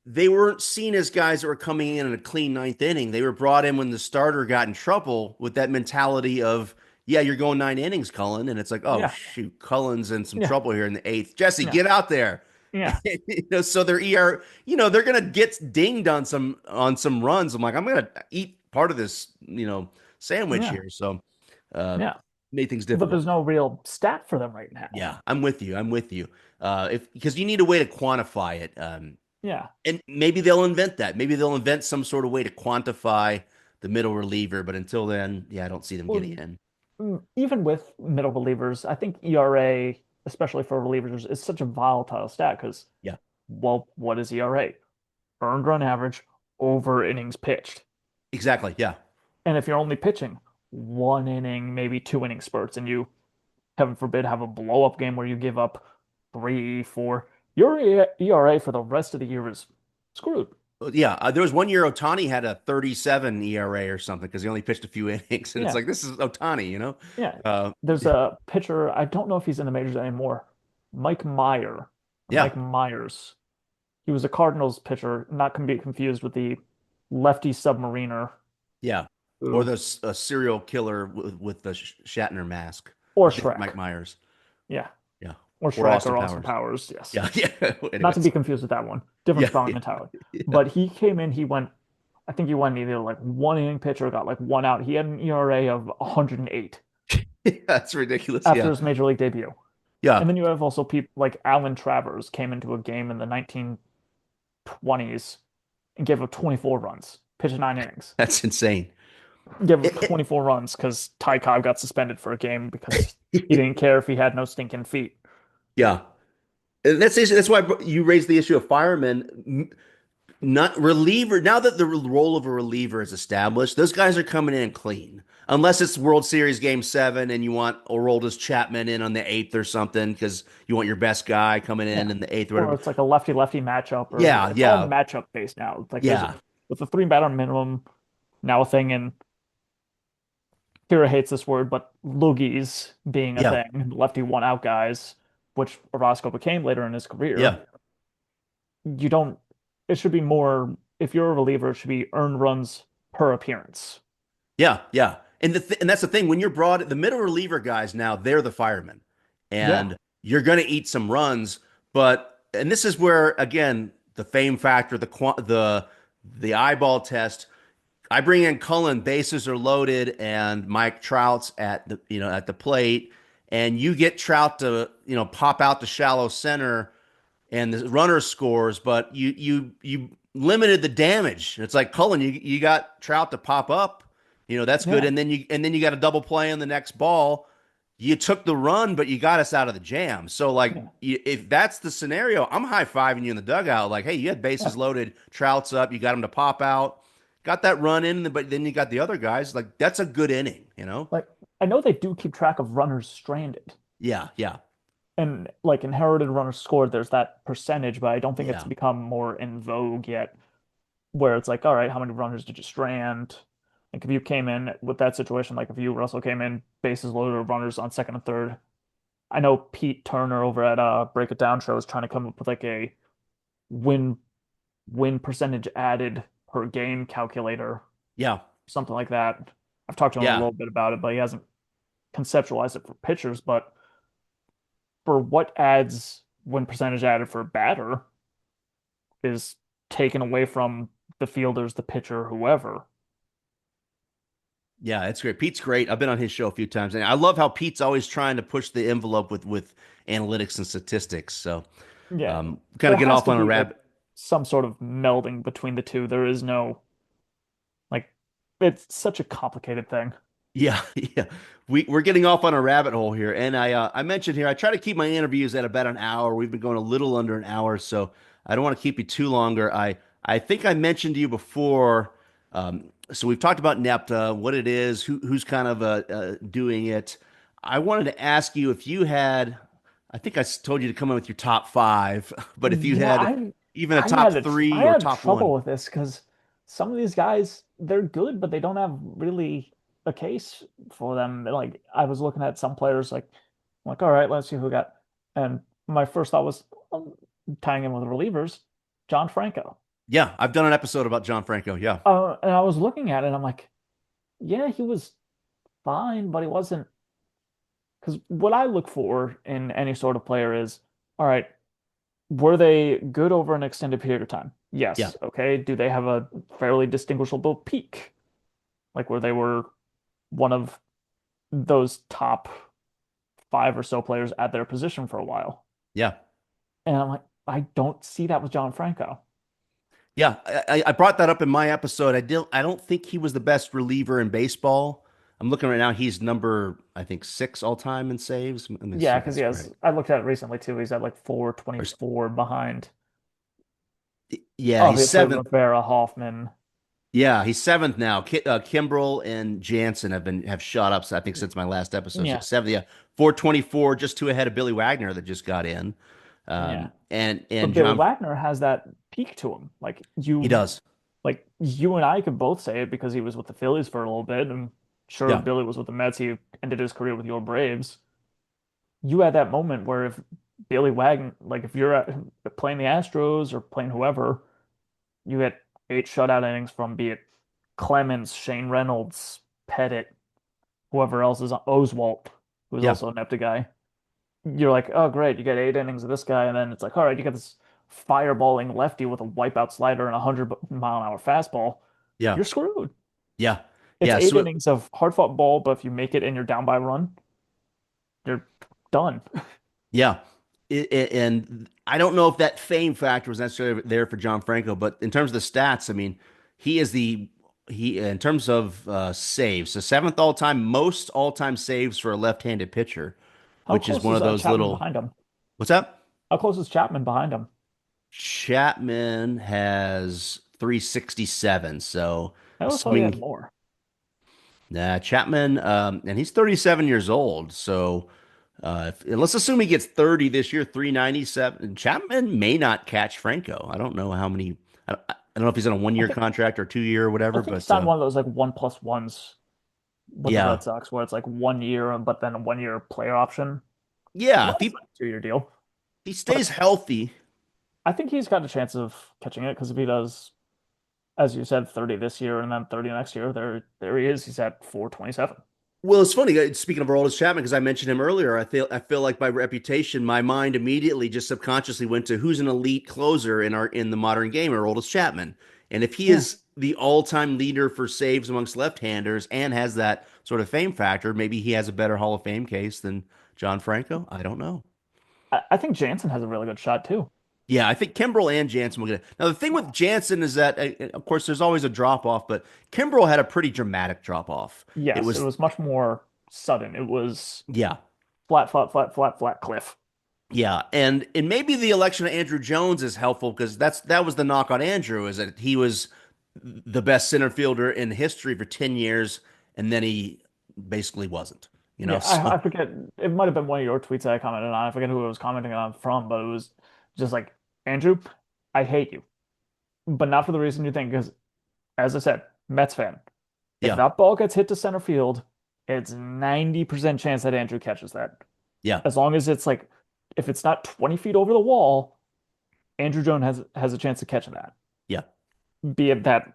they weren't seen as guys that were coming in a clean ninth inning. They were brought in when the starter got in trouble with that mentality of, yeah, you're going 9 innings, Cullen. And it's like, oh, Yeah, shoot, Cullen's in some yeah, trouble here in the eighth. Jesse, yeah, get out there. yeah, So their they're gonna get dinged on some runs. I'm like, I'm gonna eat part of this, sandwich yeah, here. So uh yeah. made things But difficult. there's no real stat for them right now. Yeah, I'm with you. I'm with you. If Because you need a way to quantify it. Yeah. And maybe they'll invent that. Maybe they'll invent some sort of way to quantify the middle reliever. But until then, yeah, I don't see them getting Well, in. even with middle relievers, I think ERA, especially for relievers, is such a volatile stat because, Yeah, well, what is ERA? Earned run average over innings pitched. exactly. Yeah, And if you're only pitching 1 inning, maybe 2 inning spurts, and you, heaven forbid, have a blow up game where you give up 3, 4, your ERA for the rest of the year is screwed. yeah. There was one year Otani had a 37 ERA or something because he only pitched a few innings, and it's Yeah. like this is Otani. Yeah. Uh, There's a pitcher, I don't know if he's in the majors anymore, Mike Meyer, yeah, Mike Myers. He was a Cardinals pitcher, not can be confused with the lefty submariner yeah. Or who, the serial killer with the Shatner mask, or a different Shrek. Mike Myers. Yeah. Yeah, Or or Shrek Austin or Austin Powers. Powers. Yes. Yeah, yeah. Not to be Anyways, confused with that one. Different yeah, spelling yeah, mentality. yeah. But he came in, I think he went either like 1 inning pitcher, got like one out. He had an ERA of 108 That's ridiculous. after Yeah, his major league debut. yeah. And then you have also people like Alan Travers came into a game in the 1920s and gave up 24 runs, pitched 9 innings. That's insane. Gave up It- 24 runs because Ty Cobb got suspended for a game because he it- didn't care if he had no stinking feet. yeah. And that's why you raised the issue of firemen. Not reliever. Now that the role of a reliever is established, those guys are coming in clean. Unless it's World Series Game 7 and you want Aroldis Chapman in on the eighth or something because you want your best guy coming Yeah. in the eighth or Or whatever. it's like a lefty lefty matchup, or Yeah, it's all yeah, matchup based now. It's like there's yeah, with the three batter minimum now a thing, and Kira hates this word, but loogies being a yeah, thing, lefty one out guys, which Orozco became later in his yeah, career. You don't, it should be more, if you're a reliever, it should be earned runs per appearance. yeah, yeah. And that's the thing when you're broad, the middle reliever guys now they're the firemen, Yeah. and you're going to eat some runs. But and this is where again the fame factor, the eyeball test. I bring in Cullen, bases are loaded, and Mike Trout's at the plate, and you get Trout to pop out to shallow center, and the runner scores, but you limited the damage. It's like Cullen, you got Trout to pop up, that's good, Yeah. and then you got a double play on the next ball. You took the run, but you got us out of the jam. So like, Yeah. if that's the scenario, I'm high fiving you in the dugout. Like, hey, you had Yeah. bases loaded, Trout's up, you got him to pop out, got that run in, but then you got the other guys. Like, that's a good inning. Like, I know they do keep track of runners stranded Yeah, yeah, and like inherited runners scored. There's that percentage, but I don't think it's yeah, become more in vogue yet, where it's like, all right, how many runners did you strand? Like if you came in with that situation, like if you Russell came in, bases loaded, runners on second and third. I know Pete Turner over at Break It Down show is trying to come up with like a win win percentage added per game calculator, yeah, something like that. I've talked to him a yeah. little bit about it, but he hasn't conceptualized it for pitchers. But for what adds win percentage added for a batter is taken away from the fielders, the pitcher, whoever. Yeah, it's great. Pete's great. I've been on his show a few times, and I love how Pete's always trying to push the envelope with analytics and statistics. So, Yeah, kind there of get has off to on a be like rabbit. some sort of melding between the two. There is no like it's such a complicated thing. Yeah, yeah. We're getting off on a rabbit hole here, and I mentioned here I try to keep my interviews at about an hour. We've been going a little under an hour, so I don't want to keep you too longer. I think I mentioned to you before. So we've talked about NEPTA, what it is, who's kind of doing it. I wanted to ask you if you had. I think told you to come in with your top five, but if you Yeah, had even a top I three or had top trouble one. with this because some of these guys they're good, but they don't have really a case for them. Like I was looking at some players, like all right, let's see who got. And my first thought was tying in with relievers, John Franco. Yeah, I've done an episode about John Franco. Yeah, And I was looking at it, and I'm like, yeah, he was fine, but he wasn't. Because what I look for in any sort of player is, all right, were they good over an extended period of time? yeah, Yes. Okay. Do they have a fairly distinguishable peak? Like where they were one of those top five or so players at their position for a while. yeah. And I'm like, I don't see that with John Franco. Yeah, I brought that up in my episode. I don't think he was the best reliever in baseball. I'm looking right now. He's number, I think, six all time in saves. Let me see Yeah, if because he that's has, right. I looked at it recently too. He's at like Or, 424 behind, yeah, he's obviously seventh. Rivera, Hoffman. Yeah, he's seventh now. Kimbrel and Jansen have shot up. I think since my last episode. So Yeah. seventh, yeah, 424, just two ahead of Billy Wagner that just got in. Yeah. And But Billy John, Wagner has that peak to him. he does. Like you and I could both say it because he was with the Phillies for a little bit, and sure, Yeah, Billy was with the Mets. He ended his career with your Braves. You had that moment where if Billy Wagner, like if you're playing the Astros or playing whoever, you get eight shutout innings from be it Clemens, Shane Reynolds, Pettit, whoever else is Oswalt, who's yeah, also a NEPTA guy. You're like, oh great, you get eight innings of this guy, and then it's like, all right, you got this fireballing lefty with a wipeout slider and a 100-mile-an-hour fastball. yeah, You're screwed. yeah, It's yeah. eight So innings of hard fought ball, but if you make it and you're down by a run, you're done. yeah. And I don't know if that fame factor was necessarily there for John Franco, but in terms of the stats, I mean, he is he in terms of saves, so seventh all time, most all time saves for a left handed pitcher, How which is close one is of those Chapman little. behind him? What's that? How close is Chapman behind him? Chapman has 367. So I always thought he had assuming more. Chapman, and he's 37 years old. So let's assume he gets 30 this year, 397. Chapman may not catch Franco. I don't know how many. I don't know if he's on a one I year think contract or 2 year or I whatever, think he but signed one of those like 1+1s with the yeah. Red Sox, where it's like 1 year, but then a 1 year player option. Yeah. Well, it's like a 2 year deal. He But stays healthy. I think he's got a chance of catching it because if he does, as you said, 30 this year and then 30 next year, there he is. He's at 427. Well, it's funny. Speaking of Aroldis Chapman, because I mentioned him earlier, I feel like by reputation, my mind immediately just subconsciously went to who's an elite closer in the modern game, Aroldis Chapman. And if he Yeah. is the all-time leader for saves amongst left-handers and has that sort of fame factor, maybe he has a better Hall of Fame case than John Franco. I don't know. I think Jansen has a really good shot too. Yeah, I think Kimbrel and Jansen will get it. Now, the thing with Jansen is that, of course, there's always a drop off, but Kimbrel had a pretty dramatic drop off. It Yes, it was, was much more sudden. It was yeah, flat, flat, flat, flat, flat cliff. yeah, and maybe the election of Andrew Jones is helpful because that was the knock on Andrew is that he was the best center fielder in history for 10 years, and then he basically wasn't, Yeah, So I forget. It might have been one of your tweets that I commented on. I forget who I was commenting on from, but it was just like, Andrew, I hate you, but not for the reason you think. Because, as I said, Mets fan. If yeah, that ball gets hit to center field, it's 90% chance that Andrew catches that. yeah, As long as it's like, if it's not 20 feet over the wall, Andrew Jones has a chance of catching that. yeah, Be it that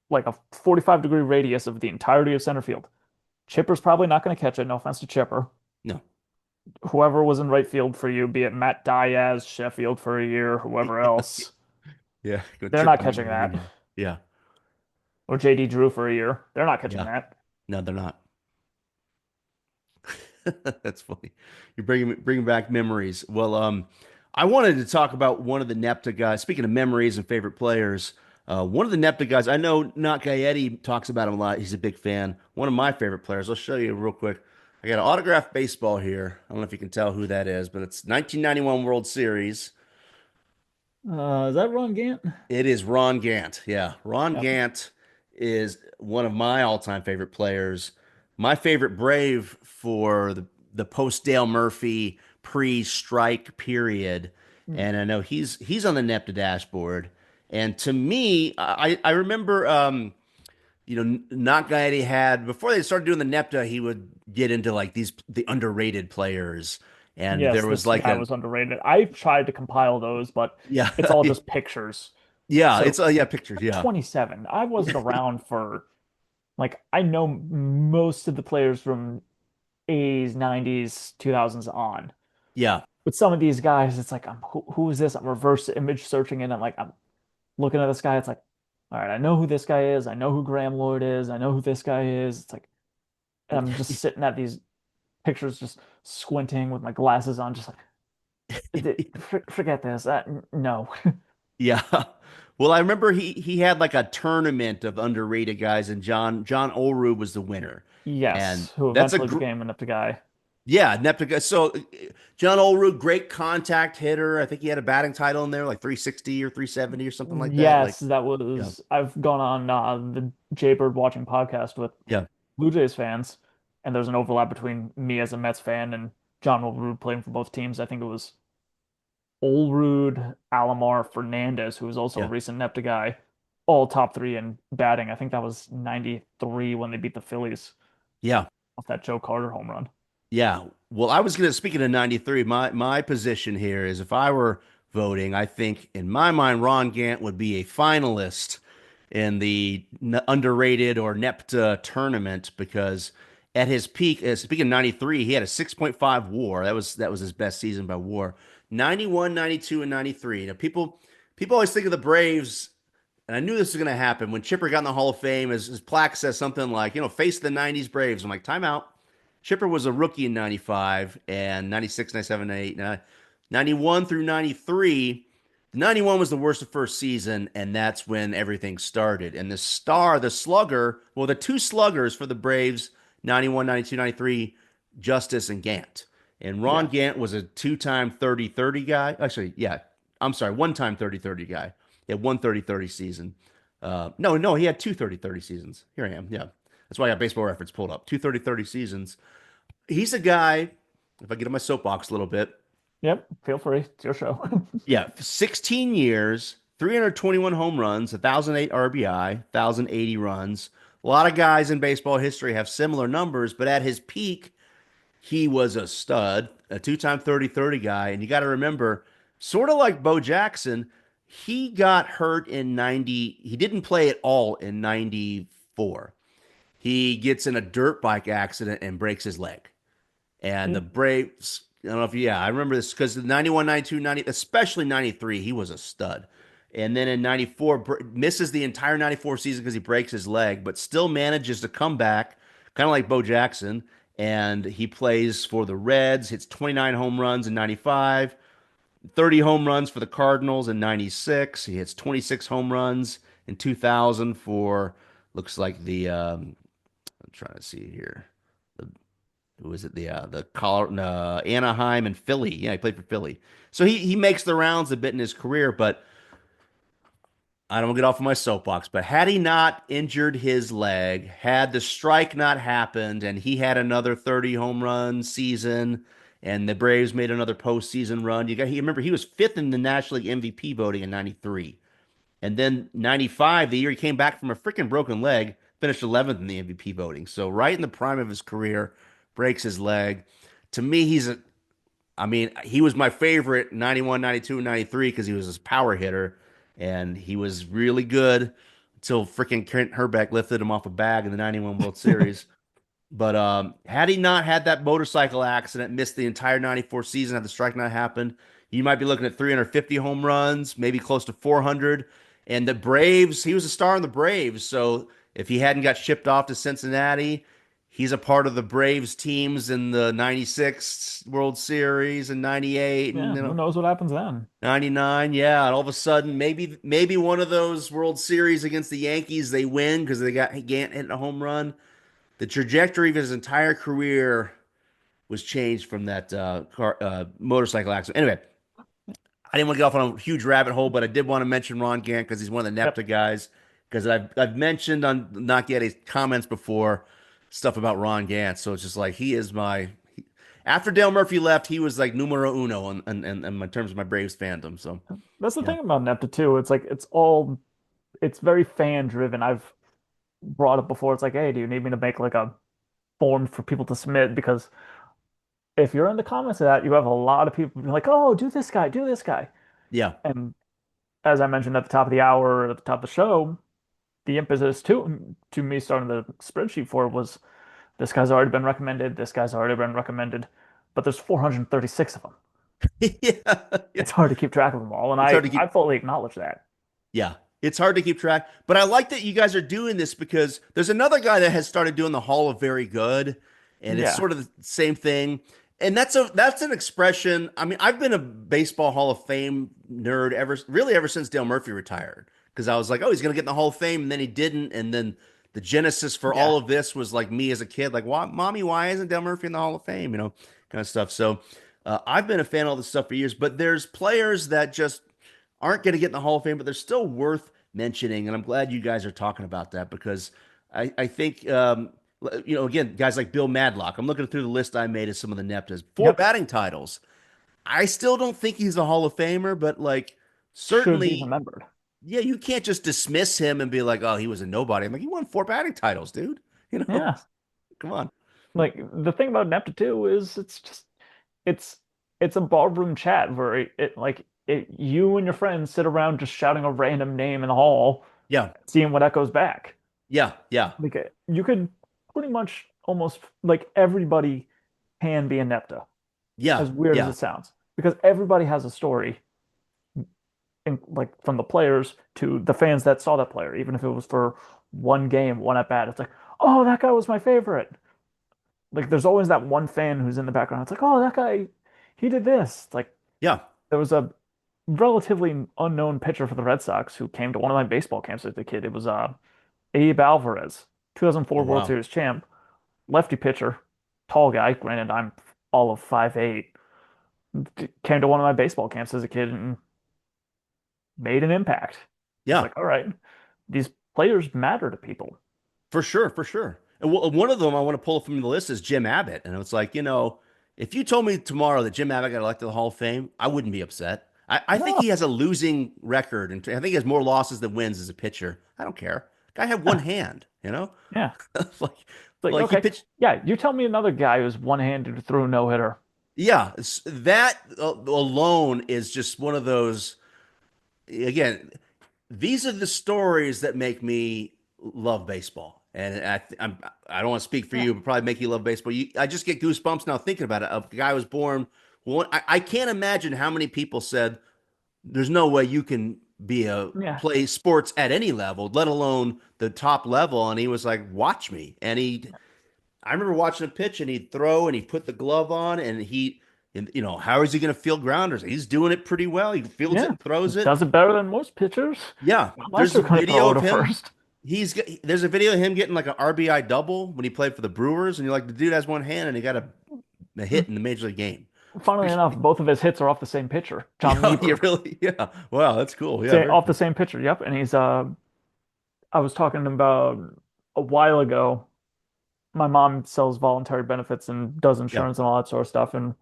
like a 45-degree radius of the entirety of center field. Chipper's probably not going to catch it. No offense to Chipper. no, Whoever was in right field for you, be it Matt Diaz, Sheffield for a year, whoever else, yeah, go they're not triple catching that. reunion. Yeah, Or JD Drew for a year, they're not catching yeah, that. no, they're not. That's funny. You're bringing back memories. Well, I wanted to talk about one of the NEPTA guys. Speaking of memories and favorite players, one of the NEPTA guys, I know Not Gaetti talks about him a lot. He's a big fan. One of my favorite players. I'll show you real quick. I got an autographed baseball here. I don't know if you can tell who that is, but it's 1991 World Series. Is that Ron Gant? It is Ron Gant. Yeah, Ron Yep. Gant is one of my all-time favorite players. My favorite Brave for the post Dale Murphy pre-strike period, Hmm. and I know he's on the NEPTA dashboard. And to me, I remember Not Gaetti had before they started doing the NEPTA, he would get into like the underrated players, and Yes, there was this like guy a was underrated. I tried to compile those, but yeah it's all just pictures. yeah So it's yeah pictures I'm yeah 27. I wasn't around for like I know most of the players from 80s, 90s, 2000s on. yeah. With some of these guys, it's like, who is this? I'm reverse image searching and I'm looking at this guy. It's like, all right, I know who this guy is. I know who Graham Lloyd is. I know who this guy is. It's like, and I'm just sitting at these pictures, just squinting with my glasses on, just like, forget this. No. Yeah. Well, I remember he had like a tournament of underrated guys, and John Olrud was the winner. And Yes, who that's a eventually gr became an up to guy. yeah, Neptune. So John Olrud, great contact hitter. I think he had a batting title in there, like 360 or 370 or something like that. Like, Yes, that yeah, was. I've gone on the Jaybird watching podcast with yeah, Blue Jays fans, and there's an overlap between me as a Mets fan and John Overwood playing for both teams. I think it was Olrud, Alomar, Fernandez, who was also a yeah, recent NEPTA guy, all top three in batting. I think that was 93 when they beat the Phillies yeah. off that Joe Carter home run. Yeah. Well, I was gonna speaking of 93, my position here is if I were voting, I think in my mind Ron Gant would be a finalist in the underrated or NEPTA tournament because at his peak, speaking of 93, he had a 6.5 WAR. That was his best season by WAR. 91, 92, and 93. Now people always think of the Braves, and I knew this was going to happen when Chipper got in the Hall of Fame. His plaque says something like, face the 90s Braves. I'm like, timeout. Chipper was a rookie in 95 and 96, 97, 98, 91 through 93. 91 was the worst of first season, and that's when everything started. And the slugger, well, the two sluggers for the Braves, 91, 92, 93, Justice and Gant. And Ron Yeah. Gant was a two-time 30-30 guy. Actually, yeah, I'm sorry, one-time 30-30 guy. He had one 30-30 season. No, he had two 30-30 seasons. Here I am. Yeah. That's why I got baseball reference pulled up. Two 30-30 seasons. He's a guy, if I get on my soapbox a little bit, Yep. Feel free. It's your show. yeah, 16 years, 321 home runs, 1,008 RBI, 1,080 runs. A lot of guys in baseball history have similar numbers, but at his peak, he was a stud, a two-time 30-30 guy. And you got to remember, sort of like Bo Jackson, he got hurt in 90. He didn't play at all in 94. He gets in a dirt bike accident and breaks his leg. And the Yeah. Braves, I don't know if, yeah, I remember this because the 91, 92, 90, especially 93, he was a stud. And then in 94, misses the entire 94 season because he breaks his leg, but still manages to come back, kind of like Bo Jackson. And he plays for the Reds, hits 29 home runs in 95, 30 home runs for the Cardinals in 96. He hits 26 home runs in 2000 for, looks like I'm trying to see here. The who was it? Anaheim and Philly. Yeah, he played for Philly. So he makes the rounds a bit in his career, but I don't get off of my soapbox. But had he not injured his leg, had the strike not happened, and he had another 30 home run season, and the Braves made another postseason run, he remember he was fifth in the National League MVP voting in '93. And then 95, the year he came back from a freaking broken leg, finished 11th in the MVP voting. So right in the prime of his career, breaks his leg. To me, I mean, he was my favorite 91, 92, and 93 because he was his power hitter. And he was really good until freaking Kent Herbeck lifted him off a bag in the 91 World Series. But had he not had that motorcycle accident, missed the entire 94 season, had the strike not happened, you might be looking at 350 home runs, maybe close to 400. And the Braves, he was a star in the Braves. So if he hadn't got shipped off to Cincinnati, he's a part of the Braves teams in the 96 World Series and 98 and Yeah. you Who know knows what happens then? 99. Yeah, and all of a sudden maybe one of those World Series against the Yankees they win because they got Gant hitting a home run. The trajectory of his entire career was changed from that motorcycle accident. Anyway, I didn't want to get off on a huge rabbit hole, but I did want to mention Ron Gant because he's one of the Yep. NEPTA guys. Because I've mentioned on Not Getty's comments before stuff about Ron Gant, so it's just like he is after Dale Murphy left, he was like numero uno in terms of my Braves fandom. So That's the yeah, thing about Nepta too. It's like it's very fan driven. I've brought up before. It's like, hey, do you need me to make like a form for people to submit? Because if you're in the comments of that, you have a lot of people being like, oh, do this guy, do this guy. yeah, And as I mentioned at the top of the hour, at the top of the show, the impetus to me starting the spreadsheet for it was this guy's already been recommended, this guy's already been recommended, but there's 436 of them. yeah, yeah. It's hard to keep track of them all, and It's hard to I keep. fully acknowledge that. Yeah, it's hard to keep track, but I like that you guys are doing this because there's another guy that has started doing the Hall of Very Good, and it's Yeah. sort of the same thing. And that's an expression. I mean, I've been a baseball Hall of Fame nerd ever since Dale Murphy retired because I was like, oh, he's gonna get in the Hall of Fame, and then he didn't, and then the genesis for Yeah. all of this was like me as a kid, like, why, mommy, why isn't Dale Murphy in the Hall of Fame? Kind of stuff. So I've been a fan of all this stuff for years, but there's players that just aren't going to get in the Hall of Fame, but they're still worth mentioning. And I'm glad you guys are talking about that because I think, again, guys like Bill Madlock, I'm looking through the list I made of some of the Neptas, four Yep. batting titles. I still don't think he's a Hall of Famer, but like, Should be certainly, remembered. yeah, you can't just dismiss him and be like, oh, he was a nobody. I'm like, he won four batting titles, dude. You know, Yeah. come on. Like the thing about Nepta too is it's it's a ballroom chat where you and your friends sit around just shouting a random name in the hall, Yeah, seeing what echoes back. yeah, yeah, Like you could pretty much almost like everybody can be a Nepta, yeah, as weird as yeah, it sounds, because everybody has a story, like from the players to the fans that saw that player, even if it was for one game, one at bat. It's like, oh, that guy was my favorite. Like there's always that one fan who's in the background. It's like, oh, that guy, he did this. It's like yeah. there was a relatively unknown pitcher for the Red Sox who came to one of my baseball camps as a kid. It was Abe Alvarez, Oh, 2004 World wow. Series champ, lefty pitcher, tall guy. Granted, I'm all of 5'8", came to one of my baseball camps as a kid and made an impact. It's Yeah, like, all right, these players matter to people. for sure, for sure. And one of them I want to pull from the list is Jim Abbott. And it's like, if you told me tomorrow that Jim Abbott got elected to the Hall of Fame, I wouldn't be upset. I think No, he has a losing record, and I think he has more losses than wins as a pitcher. I don't care. Guy had one yeah, hand, you know? yeah. Like, It's like, like he okay, pitched. yeah, you tell me another guy who's one-handed who threw a no-hitter. Yeah, that alone is just one of those. Again, these are the stories that make me love baseball. And I don't want to speak for Yeah, you, but probably make you love baseball. I just get goosebumps now thinking about it. A guy was born. Well, I can't imagine how many people said, "There's no way you can be a yeah, play sports at any level, let alone the top level." And he was like, "Watch me." I remember watching a pitch, and he'd throw, and he'd put the glove on, and how is he going to field grounders? He's doing it pretty well. He fields it yeah. and throws it. Does it better than most pitchers. Yeah, Unless there's a you're going to video throw of to him. first. There's a video of him getting like an RBI double when he played for the Brewers, and you're like, the dude has one hand and he got a hit in the major league game. Funnily enough, both of his hits are off the same pitcher, John Yeah, you Nieberg. really, yeah. Wow, that's cool. Yeah, very Off the cool. same pitcher. Yep. And he's I was talking about a while ago. My mom sells voluntary benefits and does Yeah, insurance and all that sort of stuff. And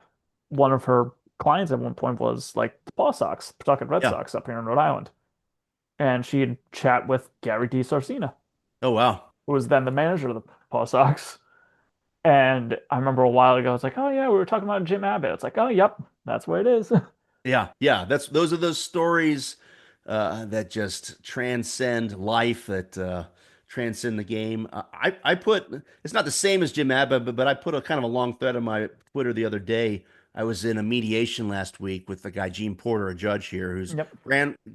one of her clients at one point was like the Paw Sox, Pawtucket Red yeah. Sox up here in Rhode Island. And she'd chat with Gary DiSarcina, Oh wow. who was then the manager of the Paw Sox. And I remember a while ago, it's like, oh yeah, we were talking about Jim Abbott. It's like, oh yep, that's what it is. Yeah, yeah. Those are those stories that just transcend life, that transcend the game. I put it's not the same as Jim Abbott, but I put a kind of a long thread on my Twitter the other day. I was in a mediation last week with the guy Gene Porter, a judge here, whose Yep.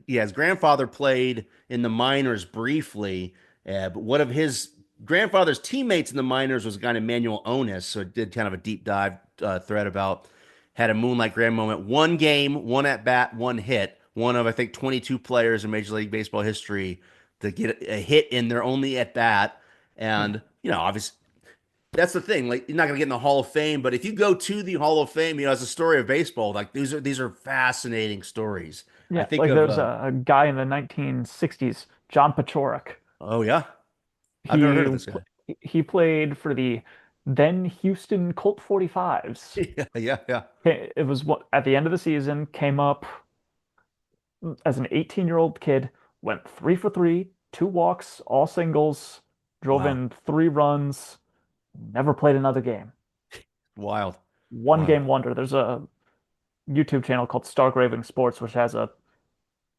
his grandfather played in the minors briefly, but one of his grandfather's teammates in the minors was a guy named Manuel Onis. So it did kind of a deep dive thread about had a moonlight grand moment. One game, one at bat, one hit. One of I think 22 players in Major League Baseball history to get a hit in their only at bat. Yeah. And obviously that's the thing. Like you're not gonna get in the Hall of Fame, but if you go to the Hall of Fame, as a story of baseball, like these are fascinating stories. I Yeah. think Like of there's a guy in the 1960s, John Pachorak. oh yeah, I've never heard He of this guy. he played for the then Houston Colt 45s. Yeah, yeah, yeah. It was what at the end of the season came up as an 18-year-old kid, went 3 for 3, 2 walks, all singles, drove Wow, in 3 runs, never played another game. wild, One wild. game wonder. There's a YouTube channel called Stark Raving Sports, which has a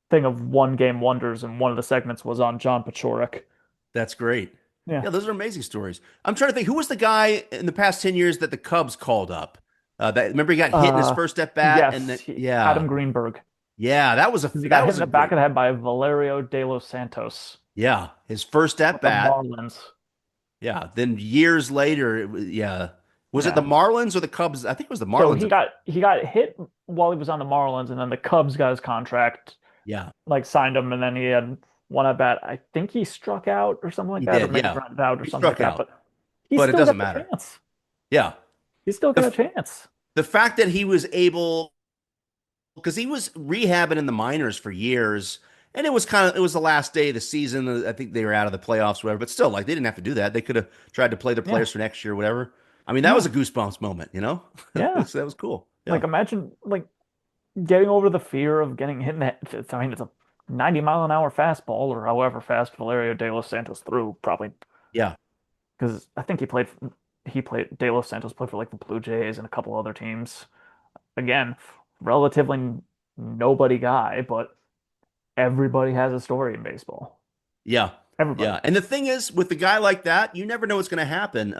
thing of one game wonders, and one of the segments was on John Pachorak. That's great. Yeah. Yeah, those are amazing stories. I'm trying to think who was the guy in the past 10 years that the Cubs called up. That remember he got hit in his Uh, first at bat and yes, then yeah. Adam Greenberg. Yeah, He got that hit was in a the back great. of the head by Valerio de los Santos Yeah, his first at with the bat. Marlins. Yeah, then years later yeah. Was it the Yeah. Marlins or the Cubs? I think it was the So Marlins. he got hit while he was on the Marlins, and then the Cubs got his contract, Yeah, like signed him, and then he had one at bat. I think he struck out or something like he that, or did. maybe Yeah. grounded out or He something like struck that. out, But he but it still doesn't got the matter. chance. Yeah. He still The got a chance. the fact that he was able because he was rehabbing in the minors for years. And it was the last day of the season. I think they were out of the playoffs, whatever. But still, like they didn't have to do that. They could have tried to play their Yeah, players for next year, whatever. I mean, that was yeah, a goosebumps moment, you know? yeah. That was cool. Yeah. Like imagine like getting over the fear of getting hit in the head. I mean, it's a 90-mile-an-hour fastball, or however fast Valerio de los Santos threw, probably Yeah. because I think he played De Los Santos played for like the Blue Jays and a couple other teams. Again, relatively nobody guy, but everybody has a story in baseball. Yeah. Everybody. Yeah. And the thing is, with a guy like that, you never know what's going to happen.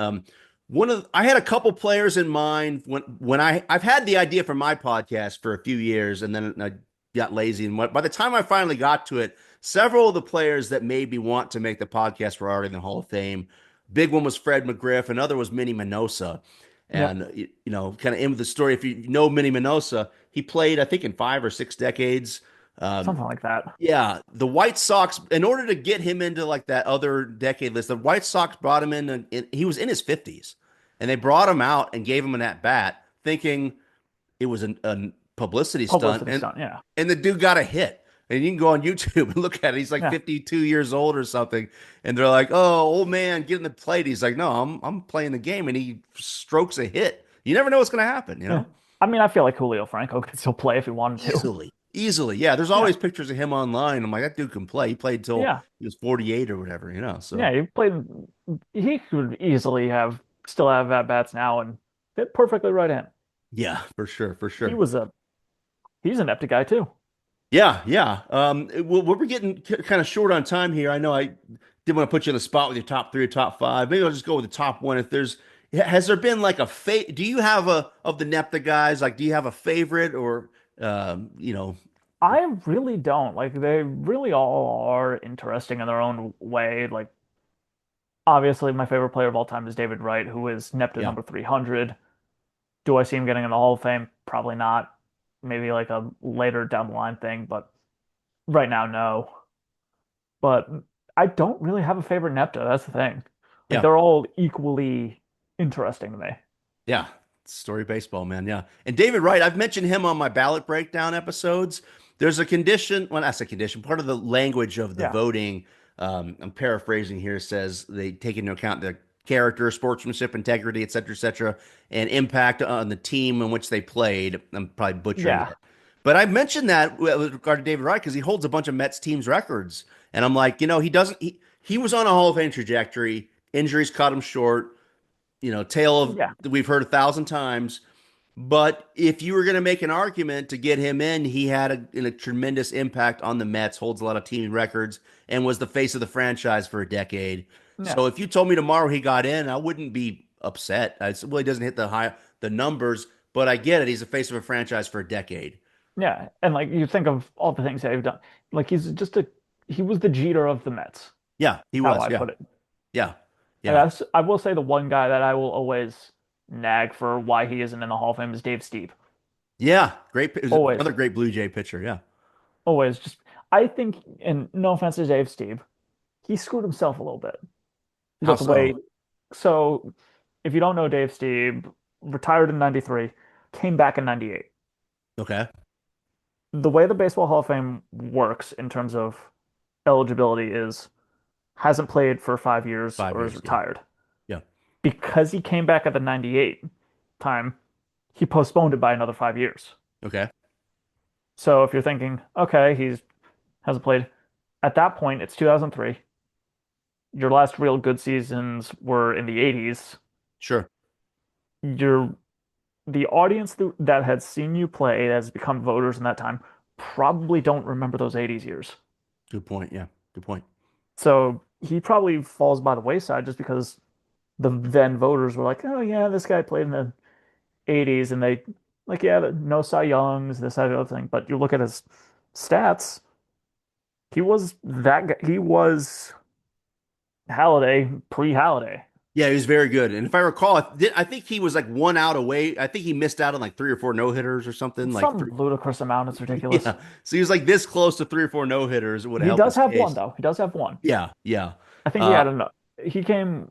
I had a couple players in mind when I've had the idea for my podcast for a few years, and then I got lazy. And by the time I finally got to it, several of the players that made me want to make the podcast were already in the Hall of Fame. Big one was Fred McGriff. Another was Minnie Minoso. Yep. And kind of in with the story, if you know Minnie Minoso, he played I think in 5 or 6 decades. Um, Something like that. yeah, the White Sox, in order to get him into like that other decade list, the White Sox brought him in, and he was in his 50s, and they brought him out and gave him an at bat, thinking it was a publicity stunt, Publicity stunt. Yeah. and the dude got a hit. And you can go on YouTube and look at it. He's like Yeah. 52 years old or something, and they're like, "Oh, old man, get in the plate." He's like, "No, I'm playing the game," and he strokes a hit. You never know what's going to happen, you Yeah. know? I mean, I feel like Julio Franco could still play if he wanted to. Easily, easily. Yeah, there's Yeah. always pictures of him online. I'm like, that dude can play. He played till Yeah. he was 48 or whatever, you know. So Yeah. He played, he could easily have still have at bats now and fit perfectly right in. yeah, for sure, for He sure. was a, he's an epic guy too. Yeah, yeah. We're getting kind of short on time here. I know I did want to put you on the spot with your top three or top five. Maybe I'll just go with the top one. If there's, has there been like a do you have a of the NEPTA guys? Like, do you have a favorite or, you know, I really don't. Like they really all are interesting in their own way. Like obviously my favorite player of all time is David Wright, who is NEPTA yeah, number 300. Do I see him getting in the Hall of Fame? Probably not. Maybe like a later down the line thing, but right now, no. But I don't really have a favorite NEPTA. That's the thing. Like yeah. they're all equally interesting to me. Yeah, story baseball, man. Yeah. And David Wright, I've mentioned him on my ballot breakdown episodes. There's a condition, well, that's a condition, part of the language of the Yeah. voting. I'm paraphrasing here, says they take into account the character, sportsmanship, integrity, et cetera, and impact on the team in which they played. I'm probably butchering Yeah. it. But I mentioned that with regard to David Wright because he holds a bunch of Mets teams records. And I'm like, he doesn't, he was on a Hall of Fame trajectory. Injuries cut him short, tale of Yeah. we've heard 1,000 times. But if you were going to make an argument to get him in, he had a tremendous impact on the Mets, holds a lot of team records, and was the face of the franchise for a decade. Yeah. So if you told me tomorrow he got in, I wouldn't be upset. Well, he doesn't hit the numbers, but I get it. He's the face of a franchise for a decade. Yeah. And like you think of all the things that he's done. Like he was the Jeter of the Mets, Yeah, he how was. I Yeah, put it. yeah, And yeah, I will say the one guy that I will always nag for why he isn't in the Hall of Fame is Dave Stieb. yeah. Always. Another great Blue Jay pitcher. Yeah. Always. Just I think, and no offense to Dave Stieb, he screwed himself a little bit How with the way. so? So, if you don't know Dave Stieb, retired in '93, came back in '98. Okay. The way the Baseball Hall of Fame works in terms of eligibility is hasn't played for 5 years Five or is years. Yeah. retired. Yeah. Because he came back at the '98 time, he postponed it by another 5 years. Okay. So if you're thinking, okay, he's hasn't played, at that point, it's 2003. Your last real good seasons were in the '80s. Sure. You're the audience that had seen you play, that has become voters in that time, probably don't remember those '80s years. Good point. Yeah. Good point. So he probably falls by the wayside just because the then voters were like, oh yeah, this guy played in the '80s, and they like, yeah, no Cy Youngs, this, that, the other thing. But you look at his stats, he was that guy. He was Halliday pre-Halliday. Yeah, he was very good. And if I recall, I think he was like 1 out away. I think he missed out on like three or four no hitters or something. Like Some three. ludicrous amount. It's ridiculous. Yeah. So he was like this close to three or four no hitters. It would He help does his have one case. though. He does have one. Yeah. Yeah. I think he Uh, had enough. He came.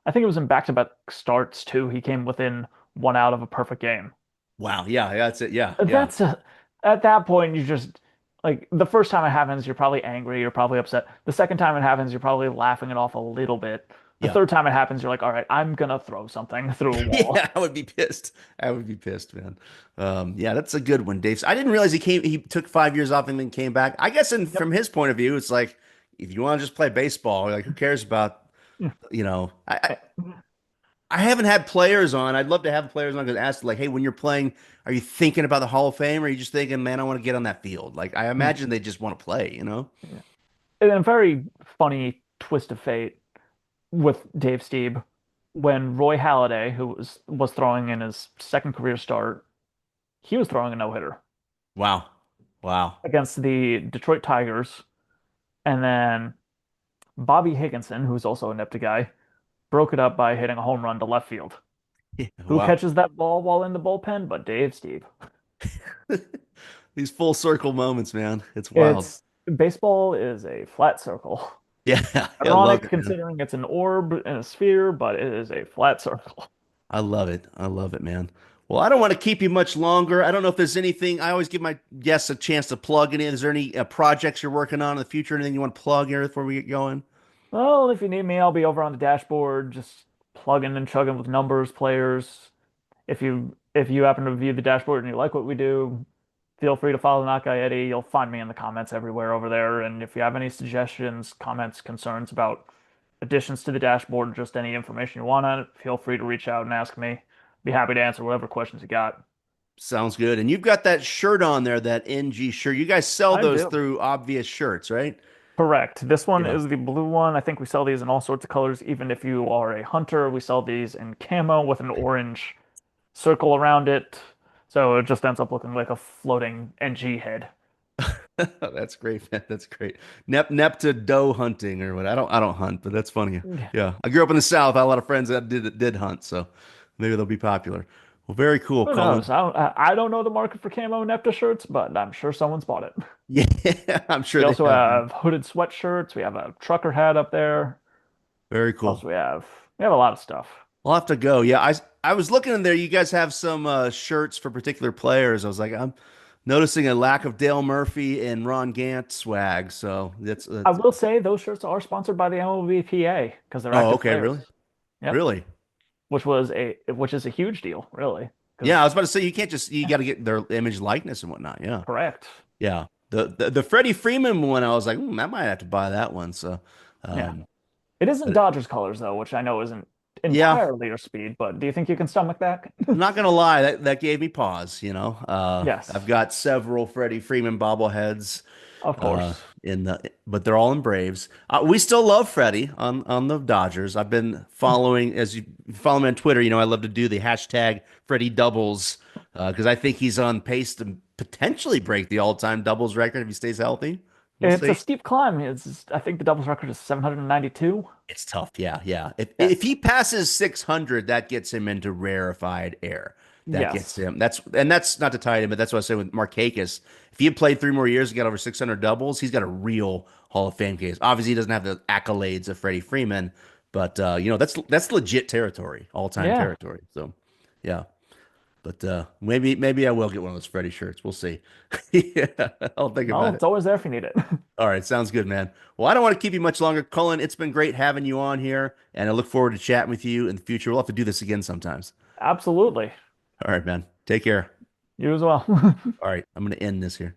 I think it was in back-to-back starts too. He came within one out of a perfect game. wow. Yeah. That's it. Yeah. Yeah. That's a, at that point you just like the first time it happens, you're probably angry, you're probably upset. The second time it happens, you're probably laughing it off a little bit. The Yeah. third time it happens, you're like, all right, I'm gonna throw something through a wall. Yeah. I would be pissed. I would be pissed, man. Yeah, that's a good one, Dave. I didn't realize he took 5 years off and then came back. I guess Yep. from his point of view, it's like if you want to just play baseball, like who cares about, Yeah. I haven't had players on. I'd love to have players on to ask, like, hey, when you're playing, are you thinking about the Hall of Fame, or are you just thinking, man, I want to get on that field? Like, I Yeah. imagine they just want to play. Yeah. And a very funny twist of fate with Dave Stieb when Roy Halladay, who was throwing in his second career start, he was throwing a no-hitter Wow. Wow. against the Detroit Tigers, and then Bobby Higginson, who's also a NIPTA guy, broke it up by hitting a home run to left field. Yeah, Who wow. catches that ball while in the bullpen? But Dave Stieb. These full circle moments, man. It's wild. It's baseball is a flat circle. Yeah, I love Ironic it, man. considering it's an orb and a sphere, but it is a flat circle. I love it. I love it, man. Well, I don't want to keep you much longer. I don't know if there's anything. I always give my guests a chance to plug in. Is there any projects you're working on in the future? Anything you want to plug here before we get going? Well, if you need me, I'll be over on the dashboard, just plugging and chugging with numbers, players. If you happen to view the dashboard and you like what we do, feel free to follow Not Guy Eddie. You'll find me in the comments everywhere over there. And if you have any suggestions, comments, concerns about additions to the dashboard, just any information you want on it, feel free to reach out and ask me. Be happy to answer whatever questions you got. Sounds good. And you've got that shirt on there, that NG shirt. You guys sell I those do. through Obvious Shirts, right? Correct. This one Yeah. is the blue one. I think we sell these in all sorts of colors. Even if you are a hunter, we sell these in camo with an orange circle around it. So it just ends up looking like a floating NG head. That's great, man. That's great. Nep to doe hunting or what? I don't hunt, but that's funny. Yeah. Yeah. I grew up in the South. I had a lot of friends that did hunt, so maybe they'll be popular. Well, very cool, Who Cullen. knows? I don't know the market for camo Nepta shirts, but I'm sure someone's bought it. Yeah, I'm We sure they also have, man. have hooded sweatshirts. We have a trucker hat up there. Very What else cool. we have? We have a lot of stuff. I'll have to go. Yeah, I was looking in there. You guys have some shirts for particular players. I was like, I'm noticing a lack of Dale Murphy and Ron Gant swag. So I that's. will say those shirts are sponsored by the MLBPA because they're Oh, active okay, really, players. Yep. really. Which is a huge deal, really. Yeah, I was Because about to say you got to get their image likeness and whatnot. Yeah, correct. yeah. The Freddie Freeman one, I was like, I might have to buy that one. So, Yeah. um, It isn't but Dodgers colors though, which I know isn't yeah, entirely your speed, but do you think you can stomach that? I'm not gonna lie, that gave me pause. I've Yes, got several Freddie Freeman bobbleheads. of course. But they're all in Braves. We still love Freddie on the Dodgers. I've been following as you follow me on Twitter. I love to do the hashtag Freddie doubles because I think he's on pace to potentially break the all-time doubles record if he stays healthy. We'll It's a see. steep climb. I think the doubles record is 792. It's tough. Yeah, yeah. If Yes. he passes 600, that gets him into rarefied air. That gets Yes. him. That's not to tie it in, but that's what I say with Markakis. If he had played 3 more years and got over 600 doubles, he's got a real Hall of Fame case. Obviously, he doesn't have the accolades of Freddie Freeman, but that's legit territory, all time Yeah. territory. So, yeah. But maybe I will get one of those Freddie shirts. We'll see. Yeah, I'll think No, about it's it. always there if you need it. All right, sounds good, man. Well, I don't want to keep you much longer, Cullen. It's been great having you on here, and I look forward to chatting with you in the future. We'll have to do this again sometimes. Absolutely. All right, man. Take care. You as well. All right, I'm going to end this here.